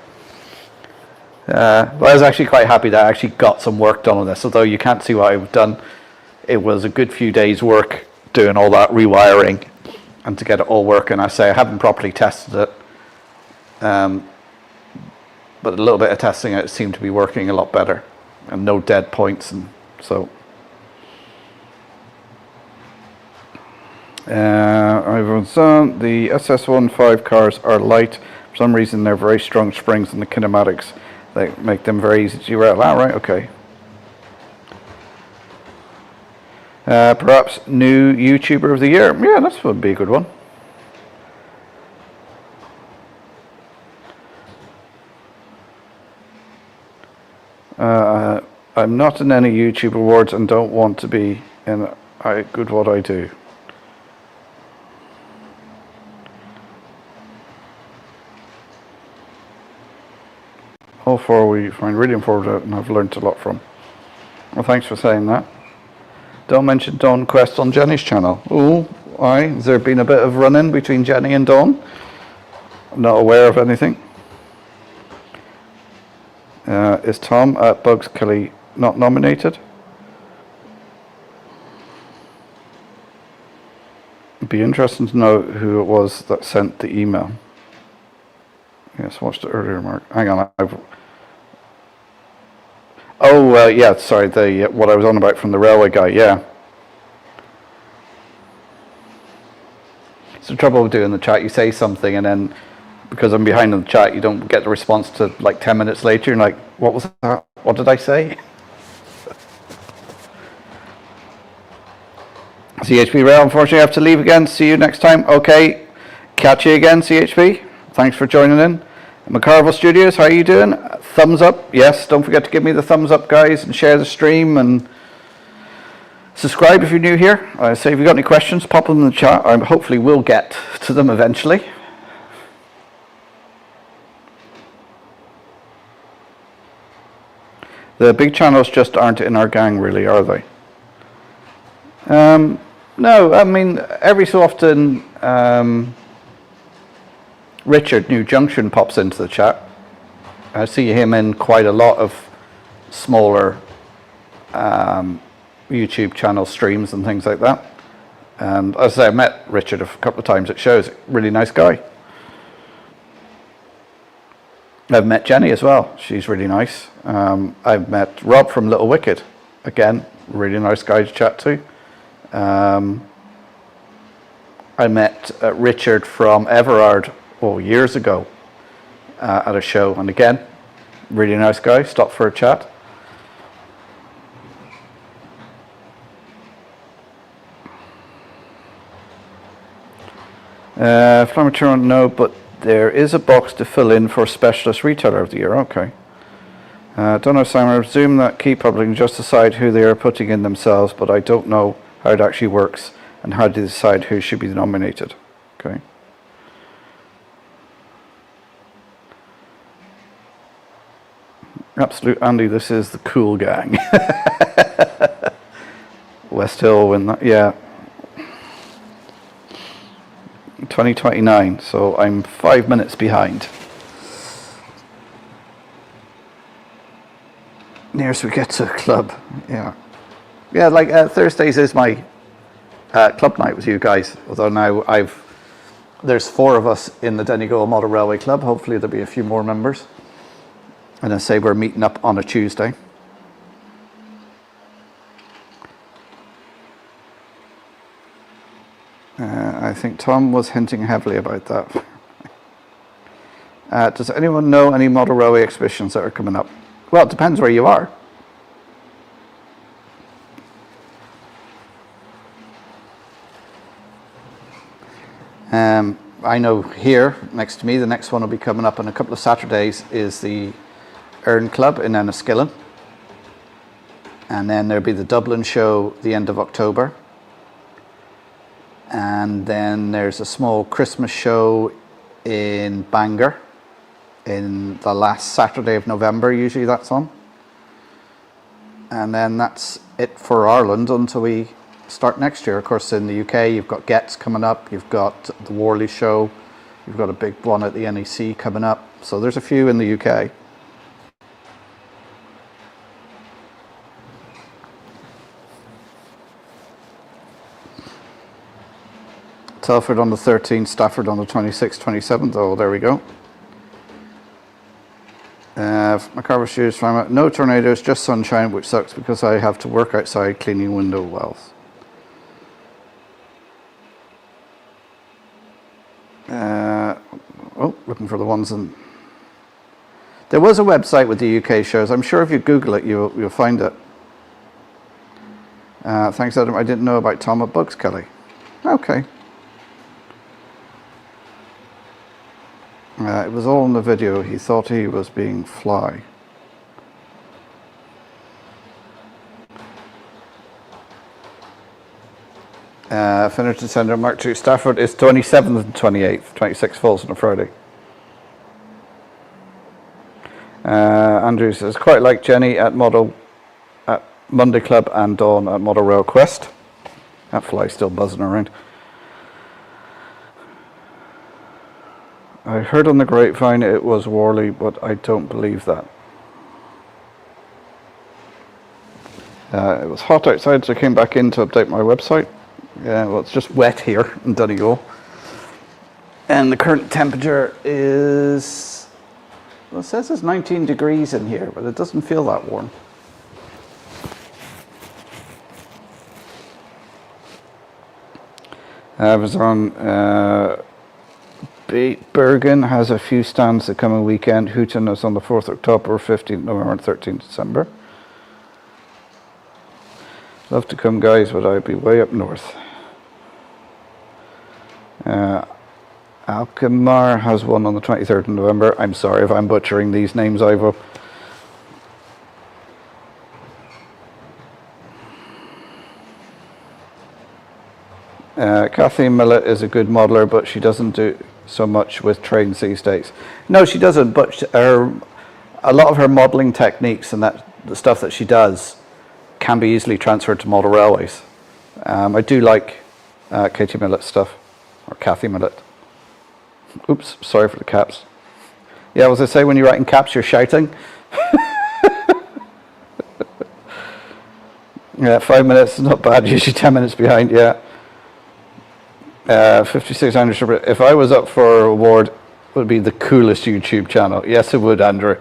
[SPEAKER 2] But I was actually quite happy that I actually got some work done on this, although you can't see what I've done. It was a good few days work doing all that rewiring and to get it all working. I say I haven't properly tested it, but a little bit of testing it seemed to be working a lot better and no dead points, and so I've done the SS15 cars are light. For some reason they're very strong springs in the kinematics. They make them very easy to derail. Ah, right, okay. Perhaps new YouTuber of the year. Yeah, that would be a good one. I'm not in any YouTube awards and don't want to be in good what I do. All four we find really important and I've learnt a lot from. Well, thanks for saying that. Don't mention Dawn Quest on Jenny's channel. Oh, aye. Has there been a bit of run-in between Jenny and Dawn? I'm not aware of anything. Is Tom at Bugs Kelly not nominated? It'd be interesting to know who it was that sent the email. Yes, watched it earlier, Mark. Hang on, yeah, sorry, what I was on about from the railway guy, yeah. It's the trouble with doing the chat, you say something and then, because I'm behind in the chat, you don't get the response to like 10 minutes later, you're like, what was that? What did I say? CHP Rail, unfortunately I have to leave again. See you next time. Okay, catch you again, CHP. Thanks for joining in. McCarville Studios, how are you doing? Thumbs up, yes. Don't forget to give me the thumbs up, guys, and share the stream and subscribe if you're new here. Say if you've got any questions, pop them in the chat. I hopefully will get to them eventually. The big channels just aren't in our gang, really, are they? No, I mean, every so often, Richard, New Junction, pops into the chat. I see him in quite a lot of smaller YouTube channel streams and things like that. And as I say, I met Richard a couple of times at shows. Really nice guy. I've met Jenny as well. She's really nice. I've met Rob from Little Wicked. Again, really nice guy to chat to. I met Richard from Everard years ago at a show, and again, really nice guy. Stopped for a chat. Flamature, no, but there is a box to fill in for Specialist Retailer of the Year. Okay. Don't know, Simon. I presume that Key Publishing just decide who they are putting in themselves, but I don't know how it actually works and how to decide who should be nominated. Okay. Absolute Andy, this is the cool gang. West Hill win that, yeah. 2029, so I'm 5 minutes behind. Nearest we get to a club, yeah. Yeah, like Thursdays is my club night with you guys, although now there's 4 of us in the Donegal Model Railway Club. Hopefully there'll be a few more members. And I say we're meeting up on a Tuesday. I think Tom was hinting heavily about that. Does anyone know any model railway exhibitions that are coming up? Well, it depends where you are. I know here, next to me, the next one will be coming up in a couple of Saturdays is the Earn Club in Enniskillen. And then there'll be the Dublin show the end of October. And then there's a small Christmas show in Bangor in the last Saturday of November, usually that's on. And then that's it for Ireland until we start next year. Of course, in the UK, you've got Getz coming up, you've got the Worley show, you've got a big one at the NEC coming up. So there's a few in the UK. Telford on the 13th, Stafford on the 26th, 27th. Oh, there we go. Macarthur Shoes, no tornadoes, just sunshine, which sucks because I have to work outside cleaning window wells. Looking for the ones in. There was a website with the UK shows. I'm sure if you Google it, you'll find it. Thanks, Adam. I didn't know about Tom at Bugs Kelly. Okay. It was all in the video. He thought he was being fly. Finished in Centre, Mark 2. Stafford is 27th and 28th. 26th falls on a Friday. Andrew says, quite like Jenny at Monday Club and Dawn at Model Rail Quest. That fly's still buzzing around. I heard on the grapevine it was Worley, but I don't believe that. It was hot outside, so I came back in to update my website. Well, it's just wet here in Donegal. And the current temperature is, well, it says it's 19 degrees in here, but it doesn't feel that warm. I was on Bergen has a few stands the coming weekend. Houghton is on the 4th October, 15th November and 13th December. Love to come, guys, but I'd be way up north. Alkmaar has one on the 23rd of November. I'm sorry if I'm butchering these names, Ivo. Kathy Millett is a good modeler, but she doesn't do so much with trains these days. No, she doesn't, but a lot of her modeling techniques and the stuff that she does can be easily transferred to model railways. I do like Katie Millett's stuff, or Kathy Millett. Oops, sorry for the caps. Yeah, as I say, when you write in caps, you're shouting. Yeah, 5 minutes is not bad, usually 10 minutes behind, yeah. 5600. If I was up for an award, it would be the coolest YouTube channel. Yes, it would, Andrew.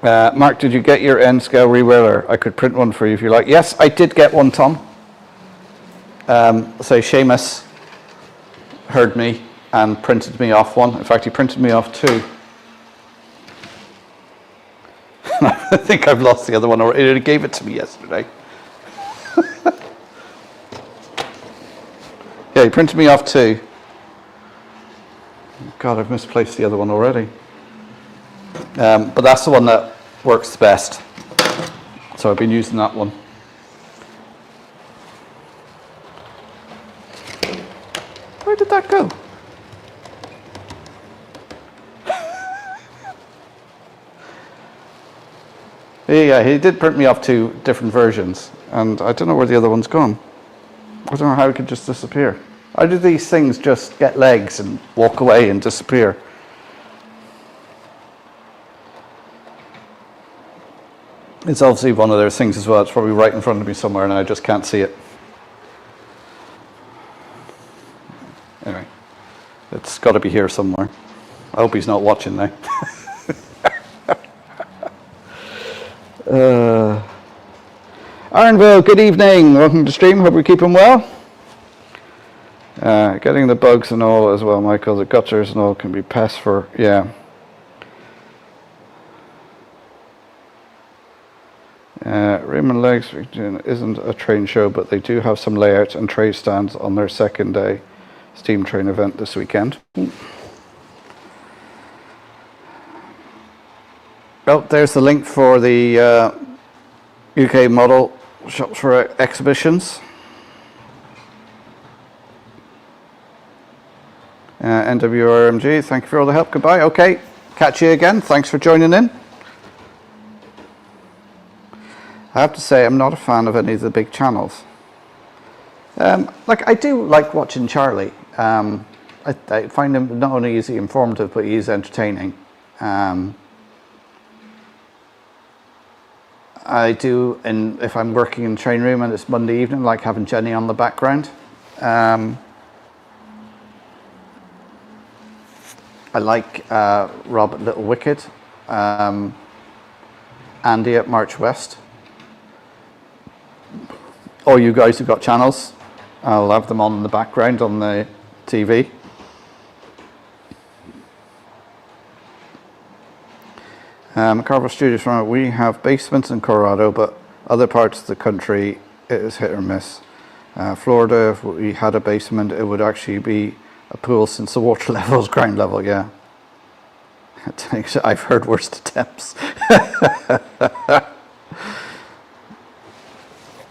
[SPEAKER 2] Mark, did you get your N-scale reweiler? I could print one for you if you like. Yes, I did get one, Tom. So Seamus heard me and printed me off one. In fact, he printed me off two. I think I've lost the other one already. He gave it to me yesterday. Yeah, he printed me off two. God, I've misplaced the other one already. But that's the one that works the best. So I've been using that one. Where did that go? Yeah, he did print me off two different versions, and I don't know where the other one's gone. I don't know how it could just disappear. How do these things just get legs and walk away and disappear? It's obviously one of those things as well. It's probably right in front of me somewhere and I just can't see it. Anyway, it's got to be here somewhere. I hope he's not watching now. Ironville, good evening. Welcome to stream. Hope you're keeping well. Getting the bugs and all as well, Michael. The gutters and all can be pests for, yeah. Raymond Legs isn't a train show, but they do have some layouts and tray stands on their second day steam train event this weekend. Oh, there's the link for the UK model shops for exhibitions. NWRMG, thank you for all the help. Goodbye. Okay,
[SPEAKER 1] catch you again. Thanks for joining in. I have to say, I'm not a fan of any of the big channels. Like, I do like watching Charlie. I find him not only is he informative, but he is entertaining. I do, and if I'm working in the train room and it's Monday evening, like having Jenny on the background. I like Rob at Little Wicked, Andy at March West. All you guys who've got channels, I'll have them on in the background on the TV. Carver Studios, we have basements in Colorado, but other parts of the country it is hit or miss. Florida, if we had a basement, it would actually be a pool since the water level is ground level, yeah. I've heard worst attempts.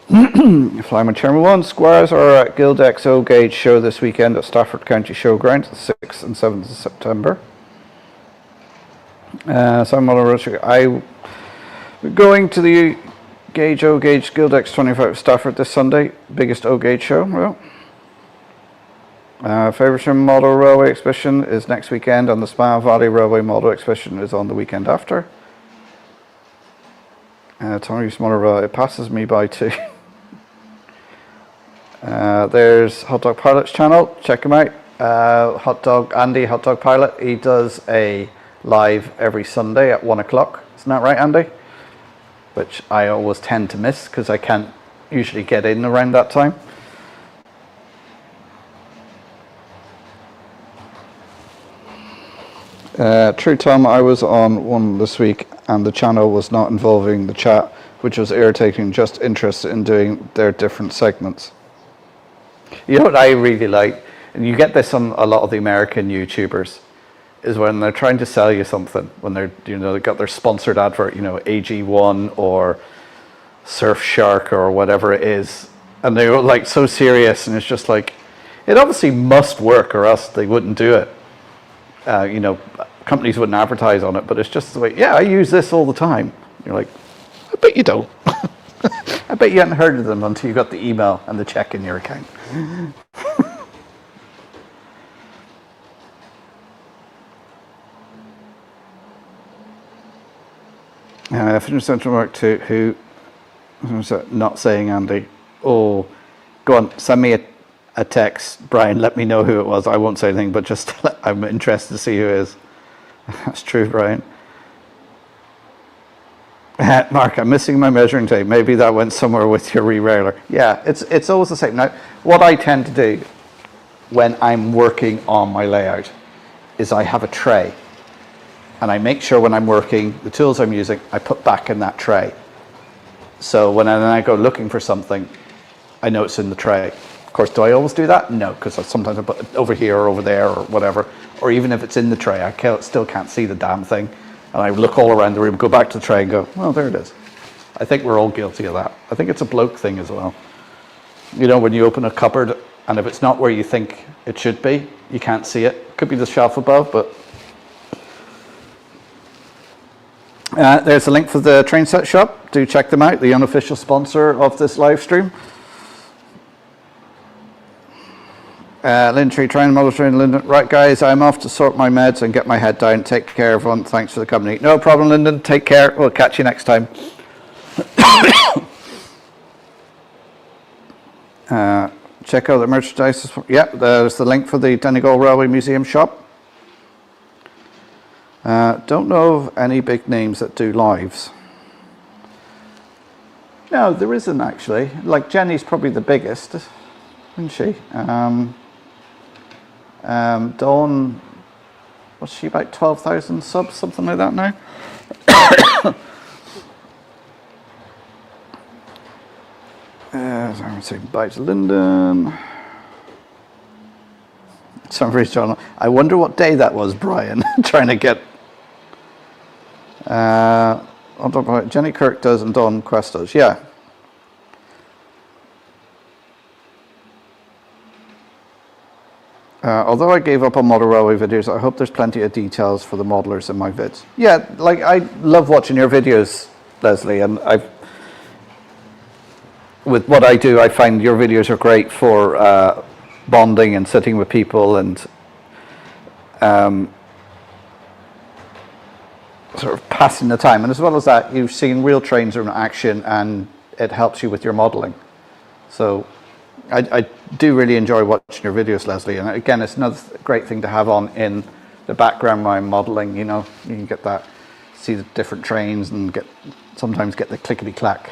[SPEAKER 1] Flyman Chairman 1, Squires are at Gildex Gauge show this weekend at Stafford County Showground, the 6th and 7th of September. So I'm going to the Gauge Gildex 25 Stafford this Sunday, biggest Gauge show. Well, Faversham Model Railway Exhibition is next weekend, and the Spa Valley Railway Model Exhibition is on the weekend after. Tony's Model Railway, it passes me by too. There's Hot Dog Pilot's channel, check him out. Andy, Hot Dog Pilot, he does a live every Sunday at 1 o'clock. Isn't that right, Andy? Which I always tend to miss because I can't usually get in around that time. True Tom, I was on one this week and the channel was not involving the chat, which was irritating, just interested in doing their different segments. You know what I really like, and you get this on a lot of the American YouTubers, is when they're trying to sell you something, when they're, you know, they've got their sponsored advert, you know, AG1 or Surfshark or whatever it is, and they're like so serious, and it's just like, it obviously must work or else they wouldn't do it. You know, companies wouldn't advertise on it, but it's just the way, yeah, I use this all the time. You're like, I bet you don't. I bet you hadn't heard of them until you got the email and the check in your account. Finish Central Work to who, not saying Andy. Oh, go on, send me a text, Brian, let me know who it was. I won't say anything, but just I'm interested to see who it is. That's true, Brian. Mark, I'm missing my measuring tape. Maybe that went somewhere with your re-railer. Yeah, it's always the same. Now, what I tend to do when I'm working on my layout is I have a tray. And I make sure when I'm working, the tools I'm using, I put back in that tray. So when I go looking for something, I know it's in the tray. Of course, do I always do that? No, because sometimes I put it over here or over there or whatever. Or even if it's in the tray, I still can't see the damn thing. And I look all around the room, go back to the tray and go, well, there it is. I think we're all guilty of that. I think it's a bloke thing as well. You know, when you open a cupboard and if it's not where you think it should be, you can't see it. Could be the shelf above, but... there's a link for the Train Set Shop. Do check them out, the unofficial sponsor of this live stream. Lintree Train, Model Train, Lyndon. Right, guys, I'm off to sort my meds and get my head down. Take care, everyone. Thanks for the company. No problem, Lyndon. Take care. We'll catch you next time. Check out the merchandise. Yeah, there's the link for the Donegal Railway Museum shop. Don't know of any big names that do lives. No, there isn't actually. Like Jenny's probably the biggest, isn't she? Dawn, what's she, about 12,000 subs, something like that now? I'm saying bye to Lyndon. Somebody's trying to, I wonder what day that was, Brian, trying to get. I'll talk about Jenny Kirk does and Dawn Quest does, yeah.
[SPEAKER 2] Although I gave up on model railway videos, I hope there's plenty of details for the modelers in my vids. Yeah, like I love watching your videos, Leslie, and with what I do, I find your videos are great for bonding and sitting with people and sort of passing the time. And as well as that, you've seen real trains in action, and it helps you with your modelling. So I do really enjoy watching your videos, Leslie. And again, it's another great thing to have on in the background while I'm modelling. You know, you can get that, see the different trains, and sometimes get the clickety clack.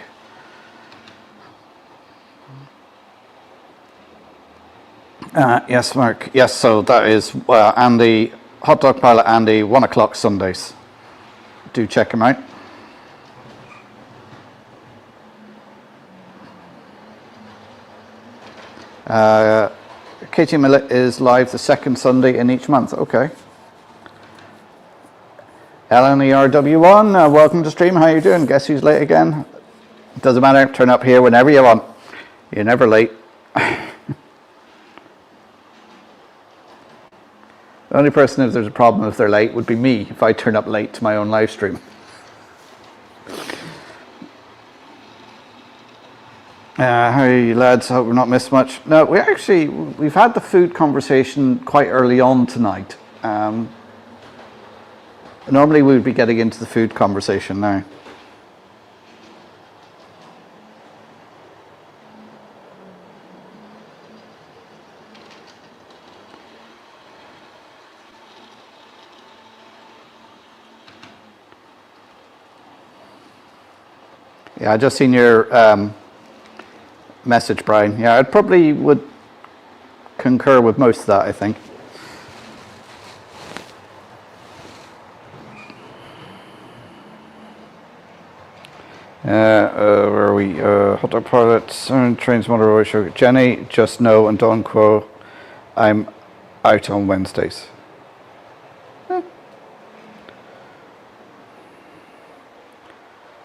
[SPEAKER 2] Yes, Mark. Yes, so that is Andy, Hot Dog Pilot Andy, 1 o'clock Sundays. Do check him out. Katie Millett is live the second Sunday in each month. Okay. LNERW1, welcome to stream. How you doing? Guess who's late again? Doesn't matter. Turn up here whenever you want. You're never late. The only person, if there's a problem if they're late, would be me if I turn up late to my own live stream. How are you lads? Hope we're not missed much. No, we've had the food conversation quite early on tonight. Normally we would be getting into the food conversation now. Yeah, I just seen your message, Brian. Yeah, I probably would concur with most of that, I think. Where are we? Hot Dog Pilots, Trains Motorway Show. Jenny, Just Know, and Don Quo. I'm out on Wednesdays.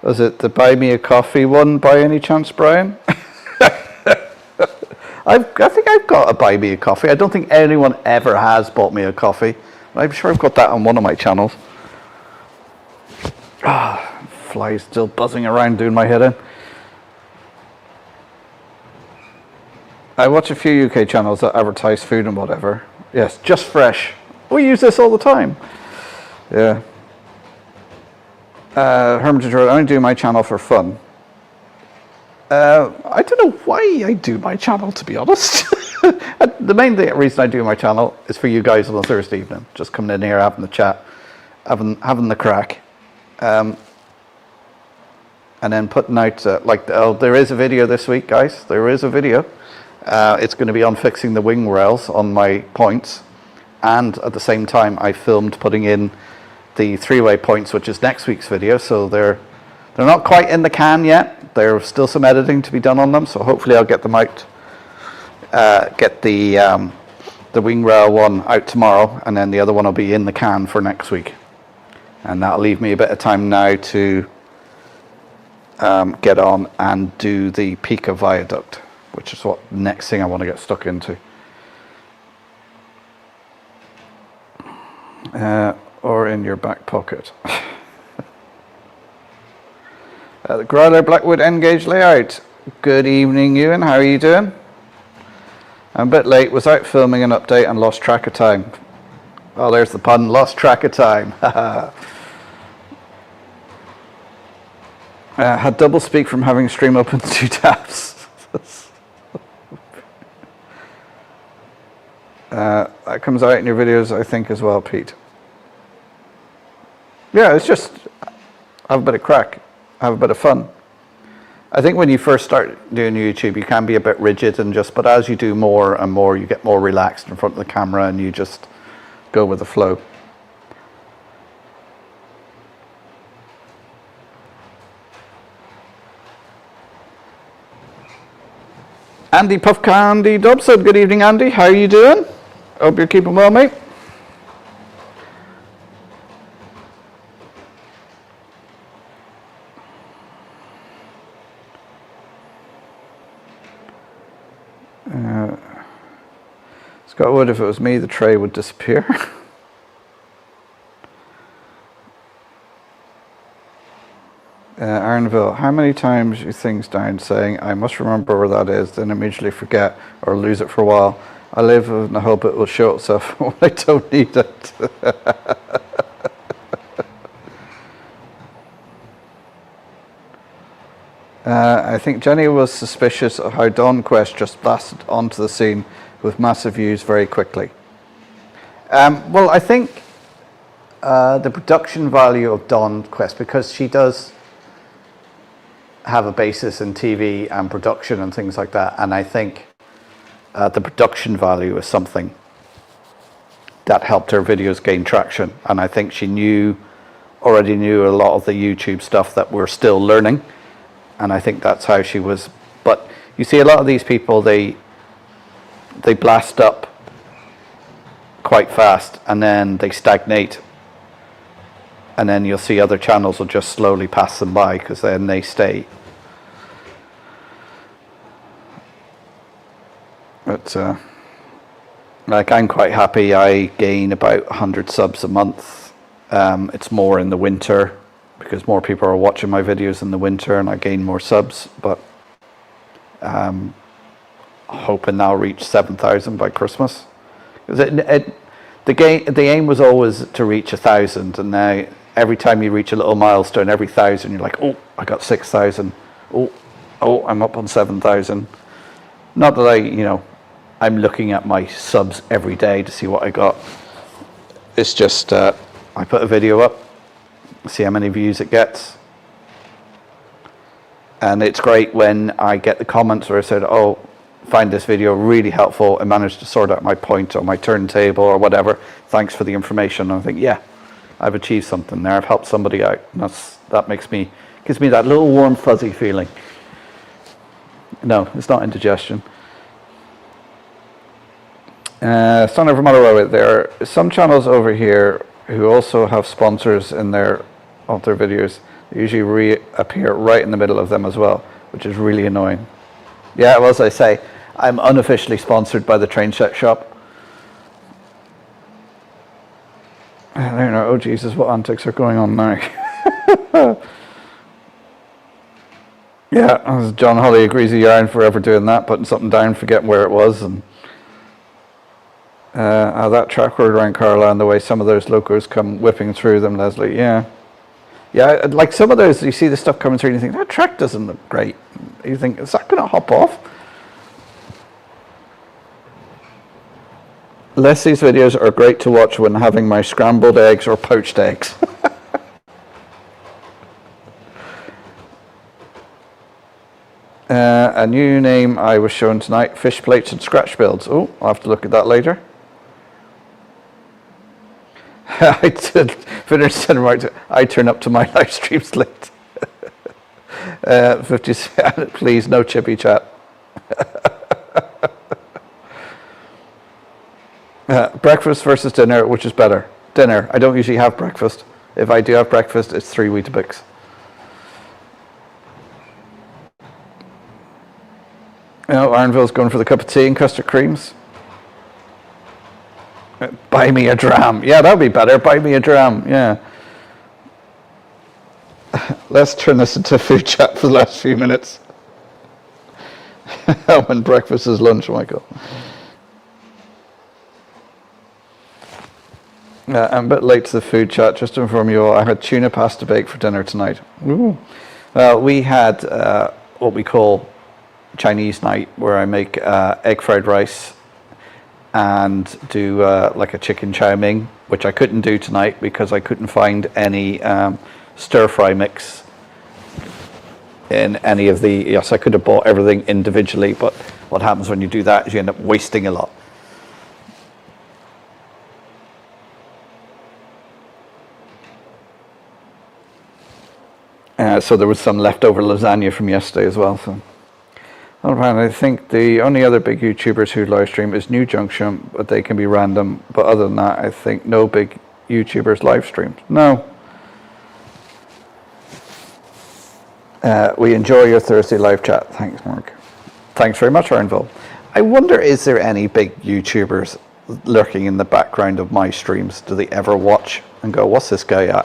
[SPEAKER 2] Was it the Buy Me a Coffee one by any chance, Brian? I think I've got a Buy Me a Coffee. I don't think anyone ever has bought me a coffee. I'm sure I've got that on one of my channels. Flies still buzzing around doing my head in. I watch a few UK channels that advertise food and whatever. Yes, Just Fresh. We use this all the time. Yeah. Hermitage Road, I only do my channel for fun. I don't know why I do my channel, to be honest. The main reason I do my channel is for you guys on a Thursday evening. Just coming in here, having the chat, having the crack. And then putting out, there is a video this week, guys. There is a video. It's going to be on fixing the wing rails on my points. And at the same time, I filmed putting in the three-way points, which is next week's video. So they're not quite in the can yet. There's still some editing to be done on them. So hopefully I'll get them out, get the wing rail one out tomorrow. And then the other one will be in the can for next week. And that'll leave me a bit of time now to get on and do the Pica Viaduct, which is what next thing I want to get stuck into. Or in your back pocket. The Growler Blackwood N-Gauge layout. Good evening, Ewan. How are you doing? I'm a bit late. Was out filming an update and lost track of time. Oh, there's the pun. Lost track of time. Had double speak from having stream open 2 tabs. That comes out in your videos, I think, as well, Pete. Yeah, it's just have a bit of crack, have a bit of fun. I think when you first start doing YouTube, you can be a bit rigid but as you do more and more, you get more relaxed in front of the camera and you just go with the flow. Andy Puff Candy Dobson, good evening, Andy. How are you doing? Hope you're keeping well, mate. Scott Wood, if it was me, the tray would disappear. Arnville, how many times you things down saying, I must remember where that is, then immediately forget or lose it for a while. I live in the hope it will show itself when I don't need it. I think Jenny was suspicious of how Dawn Quest just blasted onto the scene with massive views very quickly. Well, I think the production value of Dawn Quest, because she does have a basis in TV and production and things like that, and I think the production value is something that helped her videos gain traction, and I think she already knew a lot of the YouTube stuff that we're still learning, and I think that's how she was. But you see a lot of these people, they blast up quite fast and then they stagnate, and then you'll see other channels will just slowly pass them by because then they stay. But like, I'm quite happy. I gain about 100 subs a month. It's more in the winter because more people are watching my videos in the winter and I gain more subs, but hoping I'll reach 7,000 by Christmas. The aim was always to reach 1,000, and now every time you reach a little milestone, every 1,000, you're like, oh, I got 6,000. Oh, I'm up on 7,000. Not that I'm looking at my subs every day to see what I got. It's just I put a video up, see how many views it gets, and it's great when I get the comments where I said, oh, find this video really helpful, I managed to sort out my point or my turntable or whatever, thanks for the information. And I think, yeah, I've achieved something there, I've helped somebody out, and that gives me that little warm fuzzy feeling. No, it's not indigestion. Son of a Mother Railway, there are some channels over here who also have sponsors in their videos. They usually reappear right in the middle of them as well, which is really annoying. Yeah, well, as I say, I'm unofficially sponsored by the Train Set Shop. I don't know, oh Jesus, what antics are going on now? Yeah, as John Holly agrees with Yarn, forever doing that, putting something down, forgetting where it was, and that track road around Carlisle, the way some of those locos come whipping through them, Leslie, yeah, like some of those, you see the stuff coming through and you think, that track doesn't look great. You think, is that going to hop off? Leslie's videos are great to watch when having my scrambled eggs or poached eggs. A new name I was shown tonight, fish plates and scratch builds. Oh, I'll have to look at that later. I did finish I turn up to my live streams late. 50, please, no chippy chat. Breakfast versus dinner, which is better? Dinner. I don't usually have breakfast. If I do have breakfast, it's 3 Weetabix. Arnville's going for the cup of tea and custard creams. Buy me a dram. Yeah, that'd be better. Buy me a dram. Yeah. Let's turn this into food chat for the last few minutes. When breakfast is lunch, Michael. I'm a bit late to the food chat. Just to inform you all, I had tuna pasta bake for dinner tonight. Ooh. We had what we call Chinese night, where I make egg fried rice and do like a chicken chow mein, which I couldn't do tonight because I couldn't find any stir fry mix in any of the, yes, I could have bought everything individually, but what happens when you do that is you end up wasting a lot. So there was some leftover lasagna from yesterday as well. So, I think the only other big YouTubers who live stream is New Junction, but they can be random. But other than that, I think no big YouTubers live stream. No. We enjoy your Thursday live chat. Thanks, Mark. Thanks very much, Arnville.
[SPEAKER 1] I wonder, is there any big YouTubers lurking in the background of my streams? Do they ever watch and go, what's this guy at?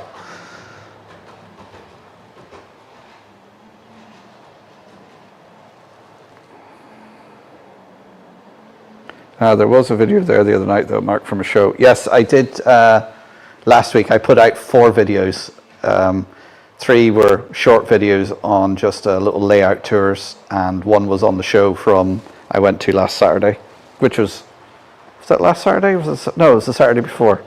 [SPEAKER 1] There was a video there the other night, though, Mark, from a show. Yes, I did. Last week, I put out 4 videos. 3 were short videos on just little layout tours, and 1 was on the show from I went to last Saturday, which was that last Saturday? No, it was the Saturday before.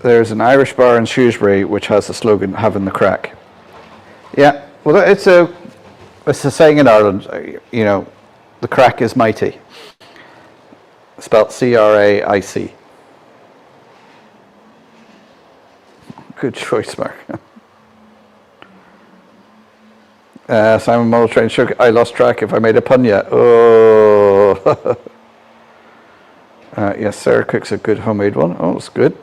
[SPEAKER 1] There's an Irish bar in Shrewsbury which has the slogan "Having the Crack." Yeah, well, it's a saying in Ireland. You know, the crack is mighty. Spelt C-R-A-I-C. Good choice, Mark. Simon Muller train shook. I lost track if I made a pun yet. Oh. Yes, Sarah cooks a good homemade one. Oh, it's good.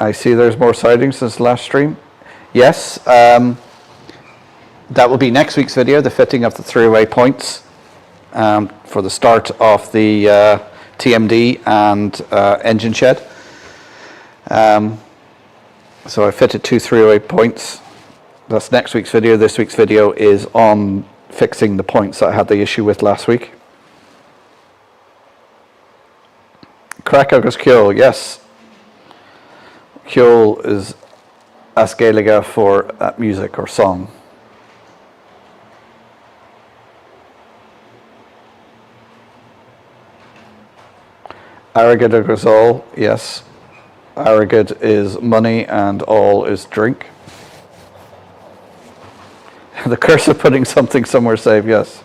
[SPEAKER 1] I see there's more sightings since the last stream. Yes, that will be next week's video, the fitting of the 3-way points for the start of the TMD and engine shed. So I fitted 2 3-way points. That's next week's video. This week's video is on fixing the points that I had the issue with last week. Craic agus Ceol, yes. Ceol is as Gaeilge for music or song. Arrogant agus all, yes. Arrogant is money and all is drink. The curse of putting something somewhere safe, yes.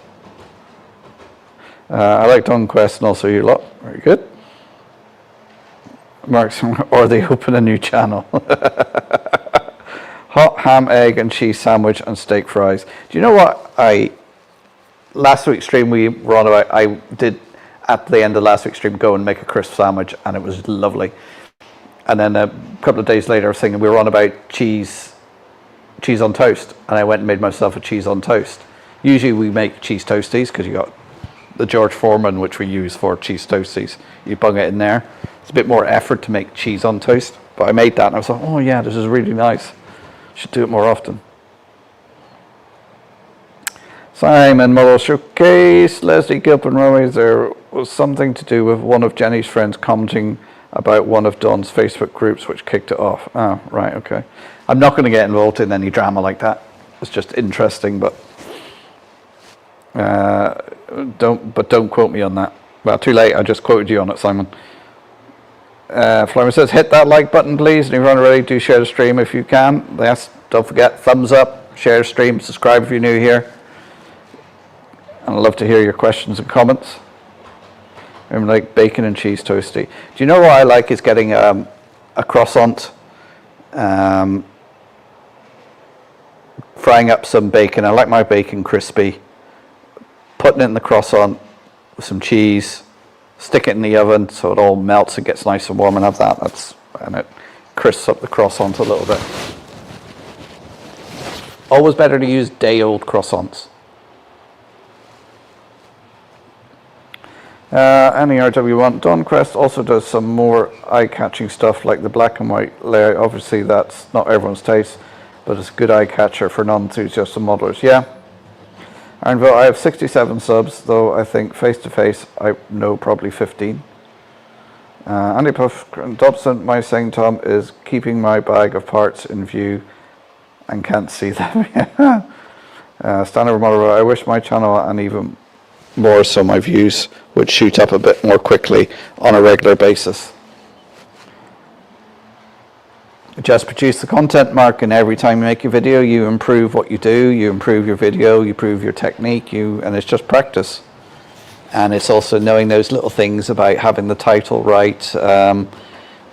[SPEAKER 1] I like Tongue Quest and also you lot. Very good. Mark's, or they open a new channel. Hot ham, egg and cheese sandwich and steak fries. Do you know what last week's stream we were on about, I did at the end of last week's stream go and make a crisp sandwich and it was lovely. And then a couple of days later I was thinking we were on about cheese on toast, and I went and made myself a cheese on toast. Usually we make cheese toasties because you got the George Foreman, which we use for cheese toasties. You bung it in there. It's a bit more effort to make cheese on toast, but I made that and I was like, oh yeah, this is really nice. Should do it more often. Simon Muller showcase. Leslie Gilpin Railways. There was something to do with one of Jenny's friends commenting about one of Don's Facebook groups which kicked it off. Oh, right, okay. I'm not going to get involved in any drama like that. It's just interesting, but don't quote me on that. Well, too late. I just quoted you on it, Simon. Flymer says, hit that like button, please. And if you're not already, do share the stream if you can. Yes, don't forget, thumbs up, share the stream, subscribe if you're new here. And I'd love to hear your questions and comments. I like bacon and cheese toasty. Do you know what I like is getting a croissant, frying up some bacon. I like my bacon crispy. Putting it in the croissant with some cheese, stick it in the oven so it all melts and gets nice and warm, and have that. And it crisps up the croissant a little bit. Always better to use day-old croissants. Any RW1. Doncrest also does some more eye-catching stuff like the black and white layout. Obviously that's not everyone's taste, but it's a good eye-catcher for non-enthusiasts and modelers. Yeah. Ironville, I have 67 subs, though I think face-to-face I know probably 15. Andy Puff Dobson, my saying, Tom, is keeping my bag of parts in view and can't see them. Standard model, I wish my channel and even more so my views would shoot up a bit more quickly on a regular basis. Just produce the content, Mark, and every time you make a video you improve what you do, you improve your video, you improve your technique, and it's just practice. And it's also knowing those little things about having the title right,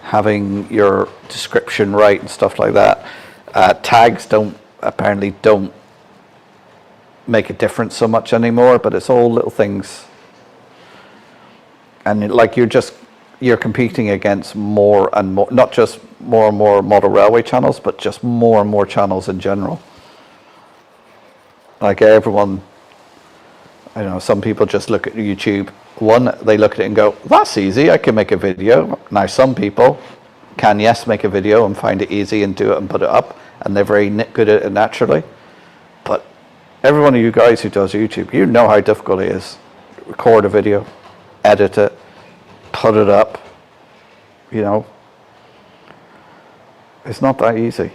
[SPEAKER 1] having your description right and stuff like that. Tags apparently don't make a difference so much anymore, but it's all little things. And like you're competing against more and more, not just
[SPEAKER 2] more and more model railway channels, but just more and more channels in general. Like everyone, I don't know, some people just look at YouTube. One, they look at it and go, that's easy, I can make a video. Now some people can, yes, make a video and find it easy and do it and put it up, and they're very good at it naturally. But every one of you guys who does YouTube, you know how difficult it is. Record a video, edit it, put it up, you know. It's not that easy.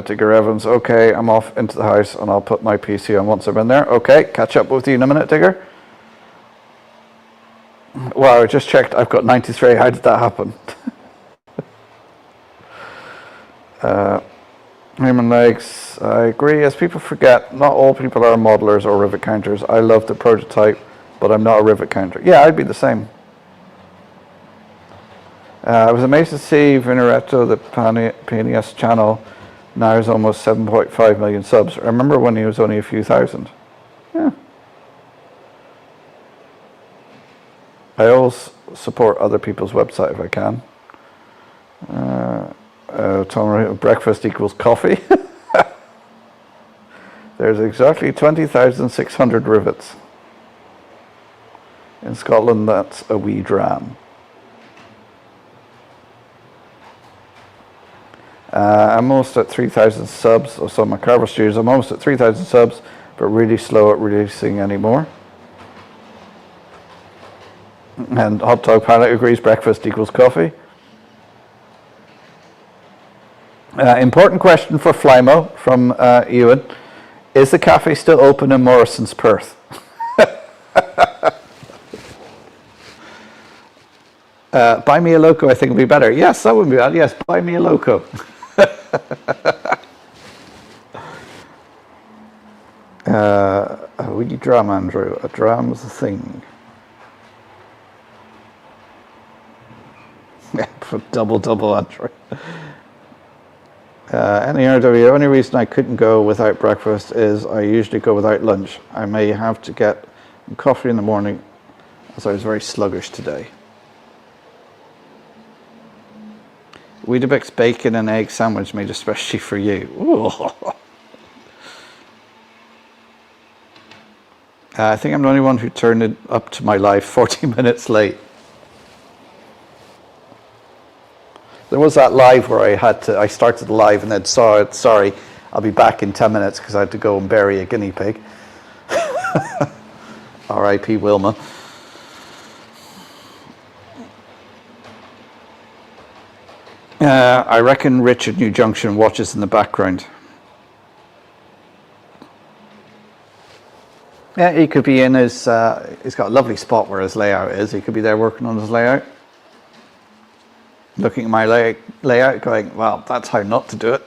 [SPEAKER 2] Digger Evans, okay, I'm off into the house and I'll put my PC on once I'm in there. Okay, catch up with you in a minute, Digger. Wow, I just checked, I've got 93. How did that happen? Human legs, I agree. As people forget, not all people are modelers or rivet counters. I love the prototype, but I'm not a rivet counter. Yeah, I'd be the same. I was amazed to see Vinaretto, the PNES channel, now is almost 7.5 million subs. I remember when he was only a few thousand. Yeah. I always support other people's website if I can. Tom, breakfast equals coffee. There's exactly 20,600 rivets. In Scotland, that's a wee dram. I'm almost at 3,000 subs. So my Carver Studios, I'm almost at 3,000 subs, but really slow at releasing anymore. And Hot Dog Pilot agrees breakfast equals coffee. Important question for Flymo from Ewan. Is the cafe still open in Morrison's, Perth? Buy me a loco, I think would be better. Yes, that would be bad. Yes, buy me a loco. A wee dram, Andrew. A dram's a thing. double, Andrew. NERW, only reason I couldn't go without breakfast is I usually go without lunch. I may have to get coffee in the morning, as I was very sluggish today. Weetabix bacon and egg sandwich made especially for you. Ooh. I think I'm the only one who turned it up to my live 40 minutes late. There was that live where I started the live and then saw it, sorry, I'll be back in 10 minutes because I had to go and bury a guinea pig. R.I.P. Wilma. I reckon Richard New Junction watches in the background. Yeah, he could be in his, he's got a lovely spot where his layout is. He could be there working on his layout. Looking at my layout going, well, that's how not to do it.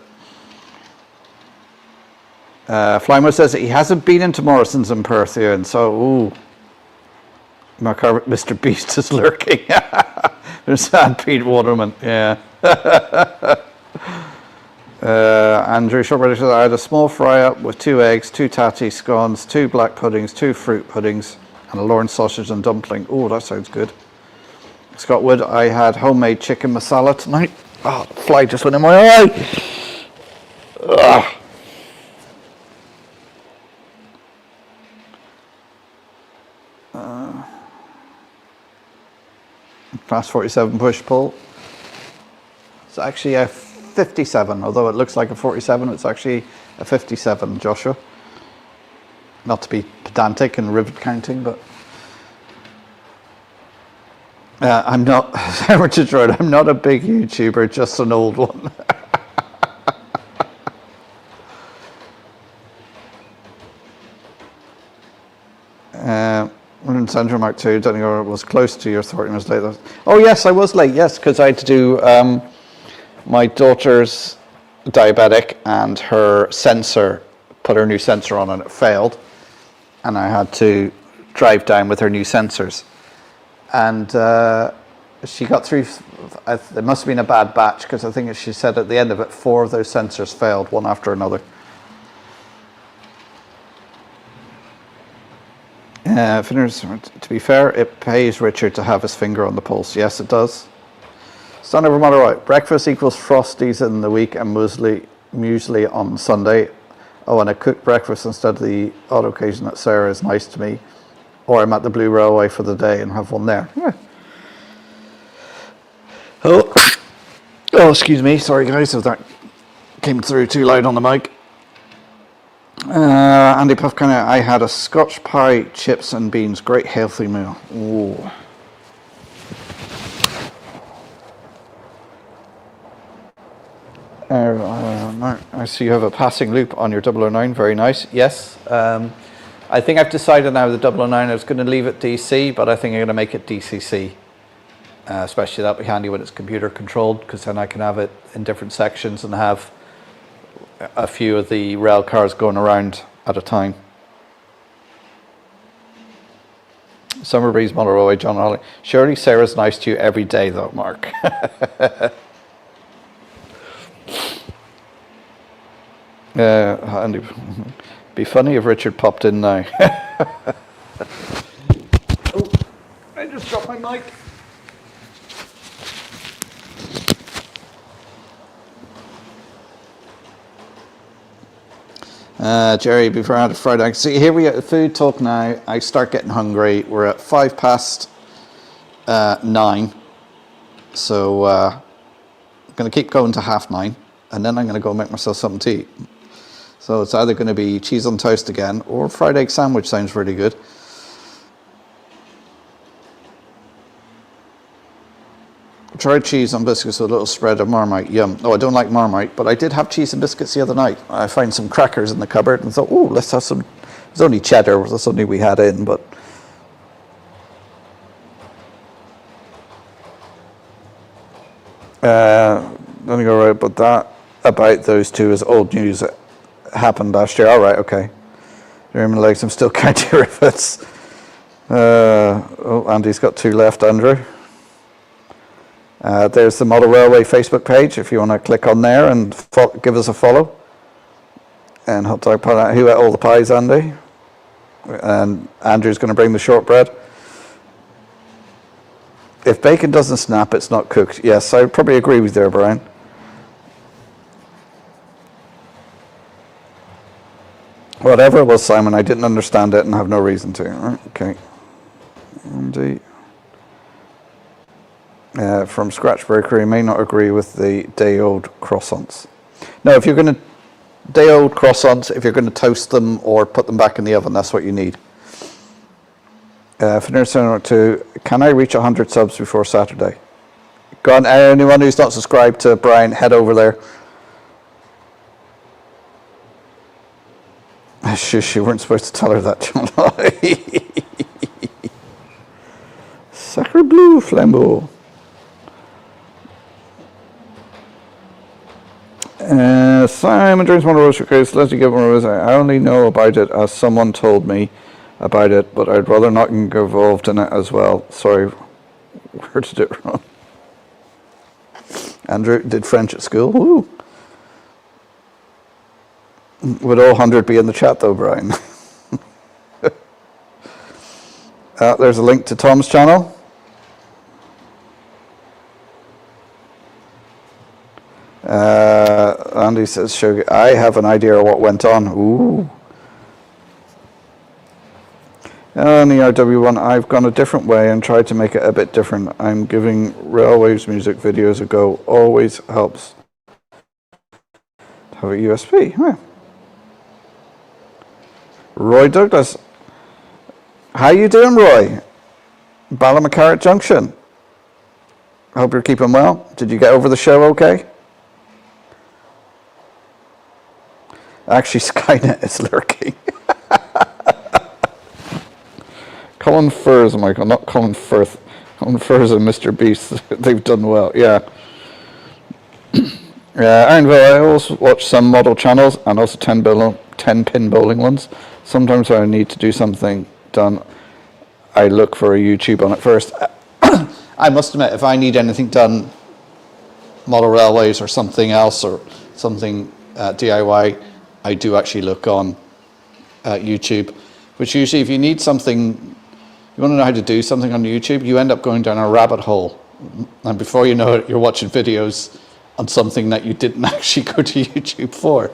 [SPEAKER 2] Flymo says that he hasn't been into Morrison's in Perth here, and so, ooh. Mr. Beast is lurking. There's sad Pete Waterman, yeah. Andrew Shortbread says, I had a small fry up with 2 eggs, 2 tatty scones, 2 black puddings, 2 fruit puddings, and a Lorne sausage and dumpling. Oh, that sounds good. Scott Wood, I had homemade chicken masala tonight. Oh, the fly just went in my eye. Ugh. Class 47 push-pull. It's actually a 57, although it looks like a 47, it's actually a 57, Joshua. Not to be pedantic and rivet counting, but I'm not, Richard Road, I'm not a big YouTuber, just an old one. Sandra Mark 2, Donegal was close to your 30 minutes late. Oh yes, I was late, yes, because I had to do my daughter's diabetic and her sensor, put her new sensor on and it failed. And I had to drive down with her new sensors. And she got through, there must have been a bad batch because I think she said at the end of it, 4 of those sensors failed, one after another. To be fair, it pays Richard to have his finger on the pulse. Yes, it does. Stand over matter right. Breakfast equals Frosties in the week and muesli on Sunday. Oh, and a cooked breakfast instead of the odd occasion that Sarah is nice to me. Or I'm at the Blue Railway for the day and have one there. Yeah. Oh, excuse me. Sorry, guys, if that came through too loud on the mic. Andy Puff, I had a Scotch pie, chips and beans. Great healthy meal. Ooh. I see you have a passing loop on your 009. Very nice. Yes. I think I've decided now the 009 I was going to leave it DC, but I think I'm going to make it DCC. Especially that'll be handy when it's computer controlled, because then I can have it in different sections and have a few of the rail cars going around at a time. Summer Breeze, Model Railway, John Holly. Surely Sarah's nice to you every day though, Mark. Andy, be funny if Richard popped in now. Oh, I just dropped my mic. Jerry, before I had a fried egg. See, here we are at food talk now. I start getting hungry. We're at 9:05. So I'm going to keep going to 9:30, and then I'm going to go make myself something to eat. So it's either going to be cheese on toast again, or fried egg sandwich sounds really good. Tried cheese on biscuits with a little spread of Marmite. Yum. Oh, I don't like Marmite, but I did have cheese and biscuits the other night. I found some crackers in the cupboard and thought, oh, let's have some. It was only cheddar, that's only we had in, but. Let me go right, but that about those two is old news. It happened last year. All right, okay. Jeremy legs, I'm still counting rivets. Oh, Andy's got 2 left, Andrew. There's the Model Railway Facebook page if you want to click on there and give us a follow. And hot dog pie, who ate all the pies, Andy? And Andrew's going to bring the shortbread. If bacon doesn't snap, it's not cooked. Yes, I probably agree with you there, Brian. Whatever it was, Simon, I didn't understand it and have no reason to. Right, okay. Indeed. From Scratch Bakery, may not agree with the day-old croissants. No, if you're going to day-old croissants, if you're going to toast them or put them back in the oven, that's what you need. Can I reach 100 subs before Saturday? Go on, anyone who's not subscribed to Brian, head over there. Shush, you weren't supposed to tell her that, John. Sacre bleu, flambeau. Simon Dreams Wonder Rose Case, Leslie Gibbon. I only know about it as someone told me about it, but I'd rather not get involved in it as well. Sorry, where did it wrong? Andrew did French at school. Woo. Would all 100 be in the chat though, Brian? There's a link to Tom's channel. Andy says, I have an idea of what went on. Ooh. On the RW1, I've gone a different way and tried to make it a bit different. I'm giving Railways music videos a go. Always helps to have a USB. Huh. Roy Douglas. How you doing, Roy? Ballymacarrot Junction. Hope you're keeping well. Did you get over the show okay? Actually, Skynet is lurking. Colin Furs, Michael, not Colin Firth. Colin Furs and Mr. Beast, they've done well, yeah. Ironville, I also watch some model channels and also 10-pin bowling ones. Sometimes when I need to do something done, I look for a YouTube on it first. I must admit, if I need anything done, model railways or something else or something DIY, I do actually look on YouTube, which usually if you need something, you want to know how to do something on YouTube, you end up going down a rabbit hole. And before you know it, you're watching videos on something that you didn't actually go to YouTube for.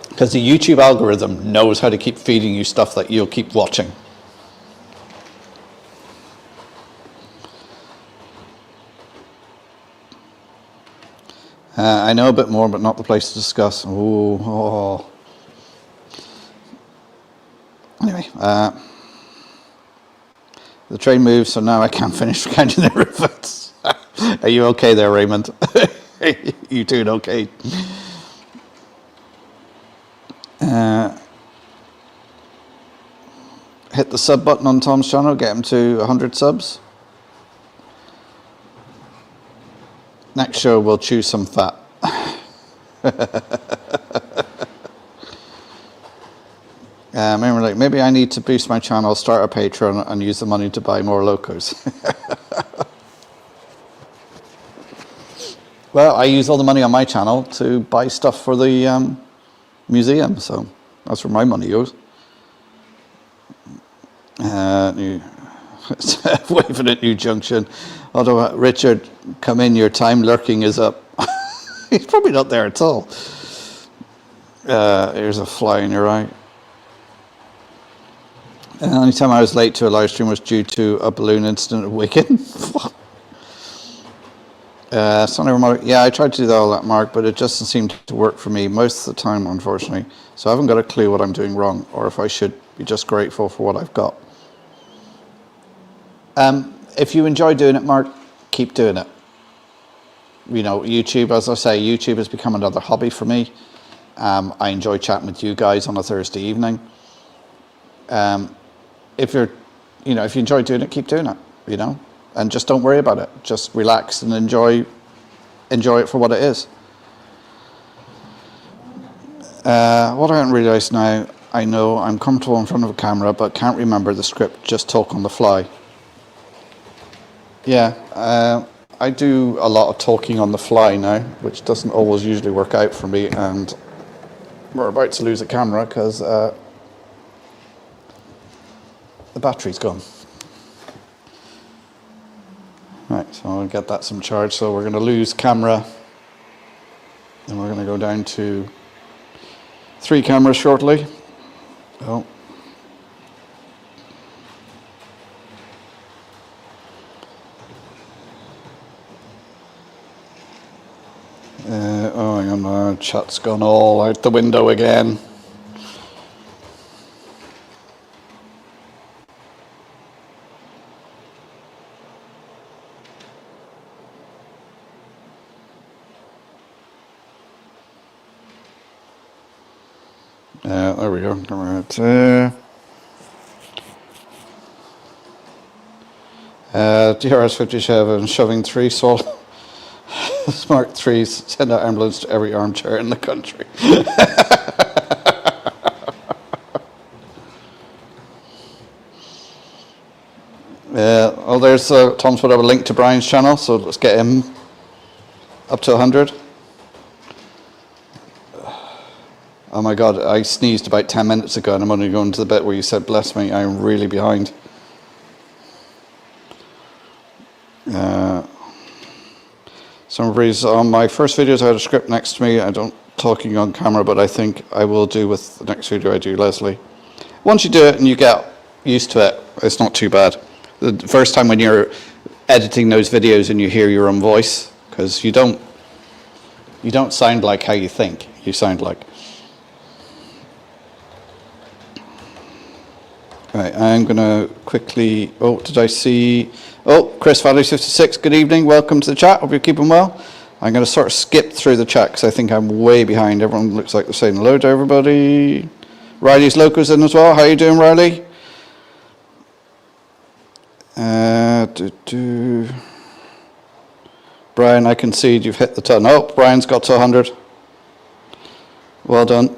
[SPEAKER 2] Because the YouTube algorithm knows how to keep feeding you stuff that you'll keep watching. I know a bit more, but not the place to discuss. Oh. Anyway, the train moves, so now I can't finish counting the rivets. Are you okay there, Raymond? You doing okay? Hit the sub button on Tom's channel, get him to 100 subs. Next show we'll chew some fat. Maybe I need to boost my channel, start a Patreon, and use the money to buy more locos. Well, I use all the money on my channel to buy stuff for the museum, so that's where my money goes. Waving at New Junction. Although Richard, come in, your time lurking is up. He's probably not there at all. Here's a fly in your eye. The only time I was late to a live stream was due to a balloon incident at Wigan. Yeah, I tried to do all that, Mark, but it just doesn't seem to work for me most of the time, unfortunately. So I haven't got a clue what I'm doing wrong, or if I should be just grateful for what I've got. If you enjoy doing it, Mark, keep doing it. You know, YouTube, as I say, YouTube has become another hobby for me. I enjoy chatting with you guys on a Thursday evening. If you enjoy doing it, keep doing it, you know, and just don't worry about it. Just relax and enjoy it for what it is. What I haven't realised now, I know I'm comfortable in front of a camera, but can't remember the script, just talk on the fly. Yeah, I do a lot of talking on the fly now, which doesn't always usually work out for me, and we're about to lose a camera because the battery's gone. Right, so I'll get that some charge. So we're going to lose camera, and we're going to go down to 3 cameras shortly. Oh. Hang on, my chat's gone all out the window again. There we go. DRS 57 shoving 3 Smart 3s, send out ambulance to every armchair in the country. Well, there's Tom's put up a link to Brian's channel, so let's get him up to 100. Oh my God, I sneezed about 10 minutes ago and I'm only going to the bit where you said, bless me, I'm really behind. Some reason on my first videos I had a script next to me. I don't talking on camera, but I think I will do with the next video I do, Leslie. Once you do it and you get used to it, it's not too bad. The first time when you're editing those videos and you hear your own voice, because you don't sound like how you think, you sound like. Right, I'm going to quickly, did I see, Chris Valley 56, good evening, welcome to the chat, hope you're keeping well. I'm going to sort of skip through the chat because I think I'm way behind. Everyone looks like they're saying hello to everybody. Riley's Locos in as well, how are you doing, Riley? Brian, I concede you've hit the ton. Oh, Brian's got to 100. Well done.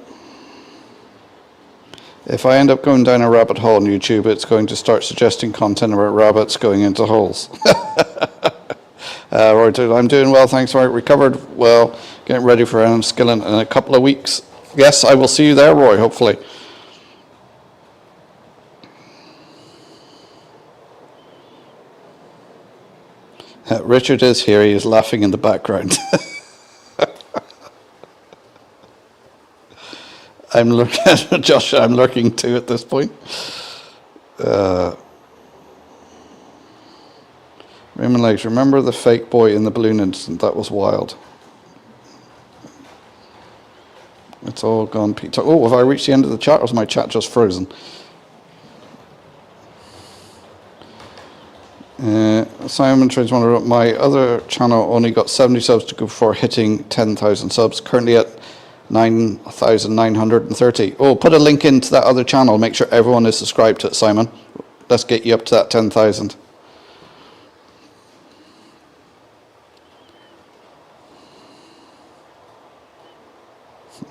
[SPEAKER 2] If I end up going down a rabbit hole on YouTube, it's going to start suggesting content about rabbits going into holes. I'm doing well, thanks, Roy. Recovered well, getting ready for Enniskillen in a couple of weeks. Yes, I will see you there, Roy, hopefully. Richard is here, he is laughing in the background. I'm looking, Josh, I'm lurking too at this point. Raymond Legs, remember the fake boy in the balloon incident? That was wild. It's all gone, Pete. Oh, have I reached the end of the chat, or is my chat just frozen? Simon TrainWorld, my other channel only got 70 subs to go before hitting 10,000 subs. Currently at 9,930. Oh, put a link into that other channel. Make sure everyone is subscribed to it, Simon. Let's get you up to that 10,000.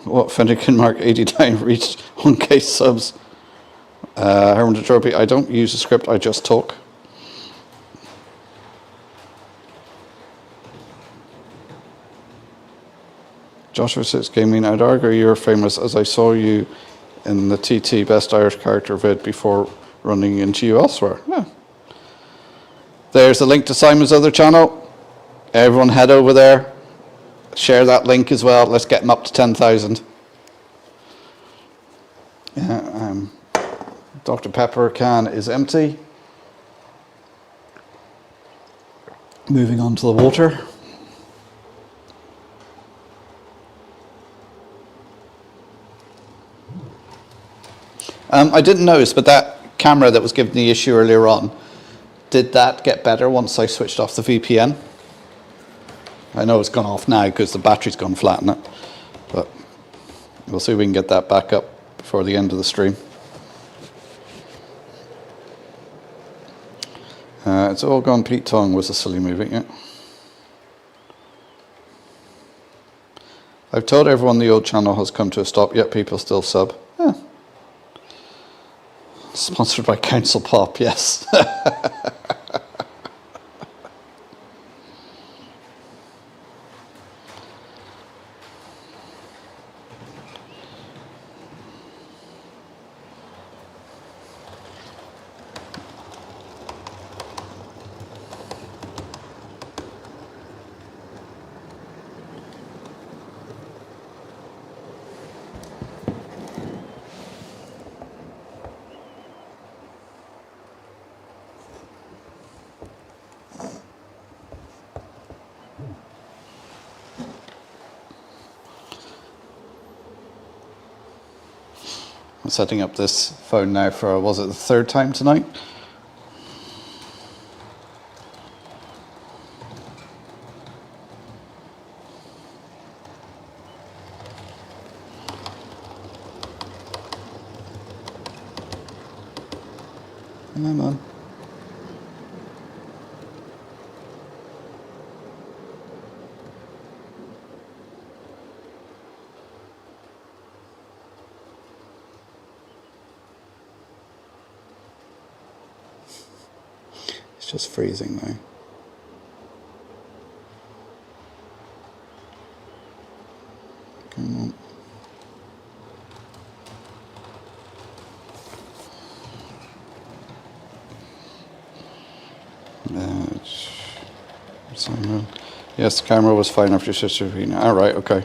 [SPEAKER 2] What, Finnegan Mark 89 reached 1k subs. Herman de Trophy, I don't use a script, I just talk. Joshua Six Gaming, I'd argue you're famous as I saw you in the TT Best Irish Character vid before running into you elsewhere. Yeah. There's a link to Simon's other channel. Everyone head over there. Share that link as well. Let's get him up to 10,000. Yeah, Dr. Pepper can is empty. Moving on to the water. I didn't notice, but that camera that was given the issue earlier on, did that get better once I switched off the VPN? I know it's gone off now because the battery's gone flat in it, but we'll see if we can get that back up before the end of the stream. It's all gone Pete Tong was a silly movie, yeah. I've told everyone the old channel has come to a stop, yet people still sub. Yeah. Sponsored by Council Pop, yes. I'm setting up this phone now for, was it the third time tonight? Come on. It's just freezing now. Come on. Yes, the camera was fine after your sister. All right, okay.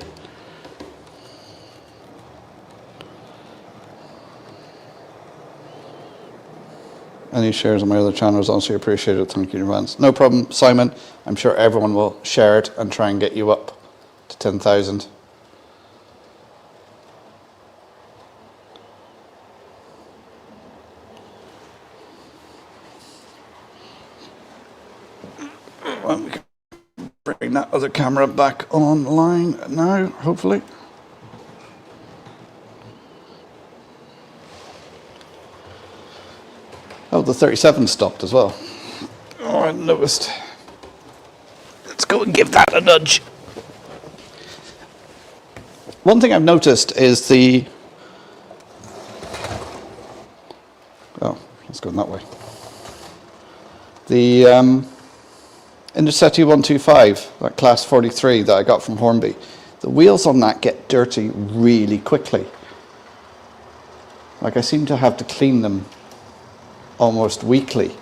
[SPEAKER 2] Any shares on my other channel is also appreciated. Thank you in advance. No problem, Simon. I'm sure everyone will share it and try and get you up to 10,000. Well, we can bring that other camera back online now, hopefully. Oh, the 37 stopped as well. Oh, I noticed. Let's go and give that a nudge. One thing I've noticed is the... Oh, let's go that way. The Intercity 125, that class 43 that I got from Hornby, the wheels on that get dirty really quickly. Like I seem to have to clean them almost weekly.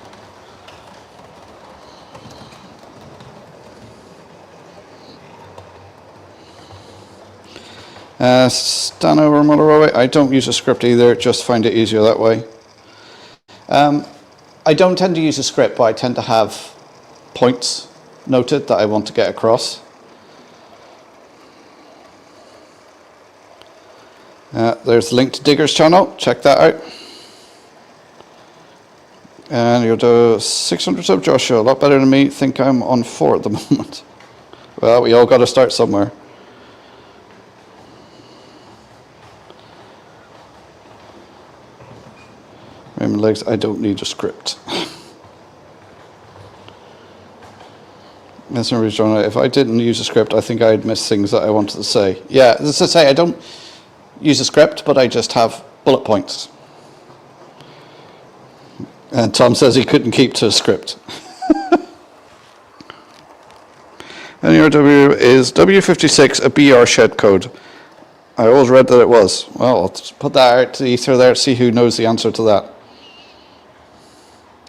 [SPEAKER 2] Stan over Motorway, I don't use a script either, just find it easier that way. I don't tend to use a script, but I tend to have points noted that I want to get across. There's the link to Digger's channel, check that out. And you'll do 600 sub Joshua, a lot better than me, think I'm on 4 at the moment. Well, we all got to start somewhere. Raymond Legs, I don't need a script. If I didn't use a script, I think I'd miss things that I wanted to say. Yeah, as I say, I don't use a script, but I just have bullet points. And Tom says he couldn't keep to a script. NRW is W56 a BR shed code? I always read that it was. Well, I'll just put that out to the ether there, see who knows the answer to that.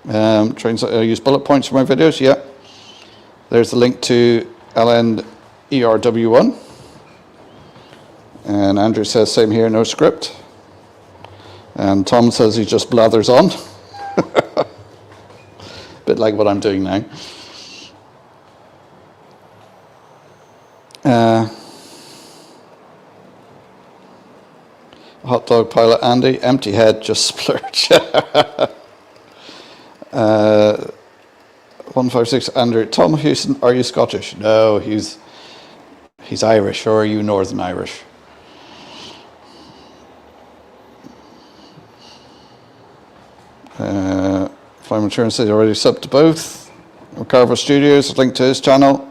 [SPEAKER 2] I use bullet points for my videos, yeah. There's the link to LNERW1. And Andrew says, same here, no script. And Tom says he just blathers on. Bit like what I'm doing now. Hot dog pilot Andy, empty head, just splurge. 156 Andrew, Tom Houston, are you Scottish? No, he's Irish, or are you Northern Irish? Flying Insurance says already subbed to both. Carver Studios, link to his channel.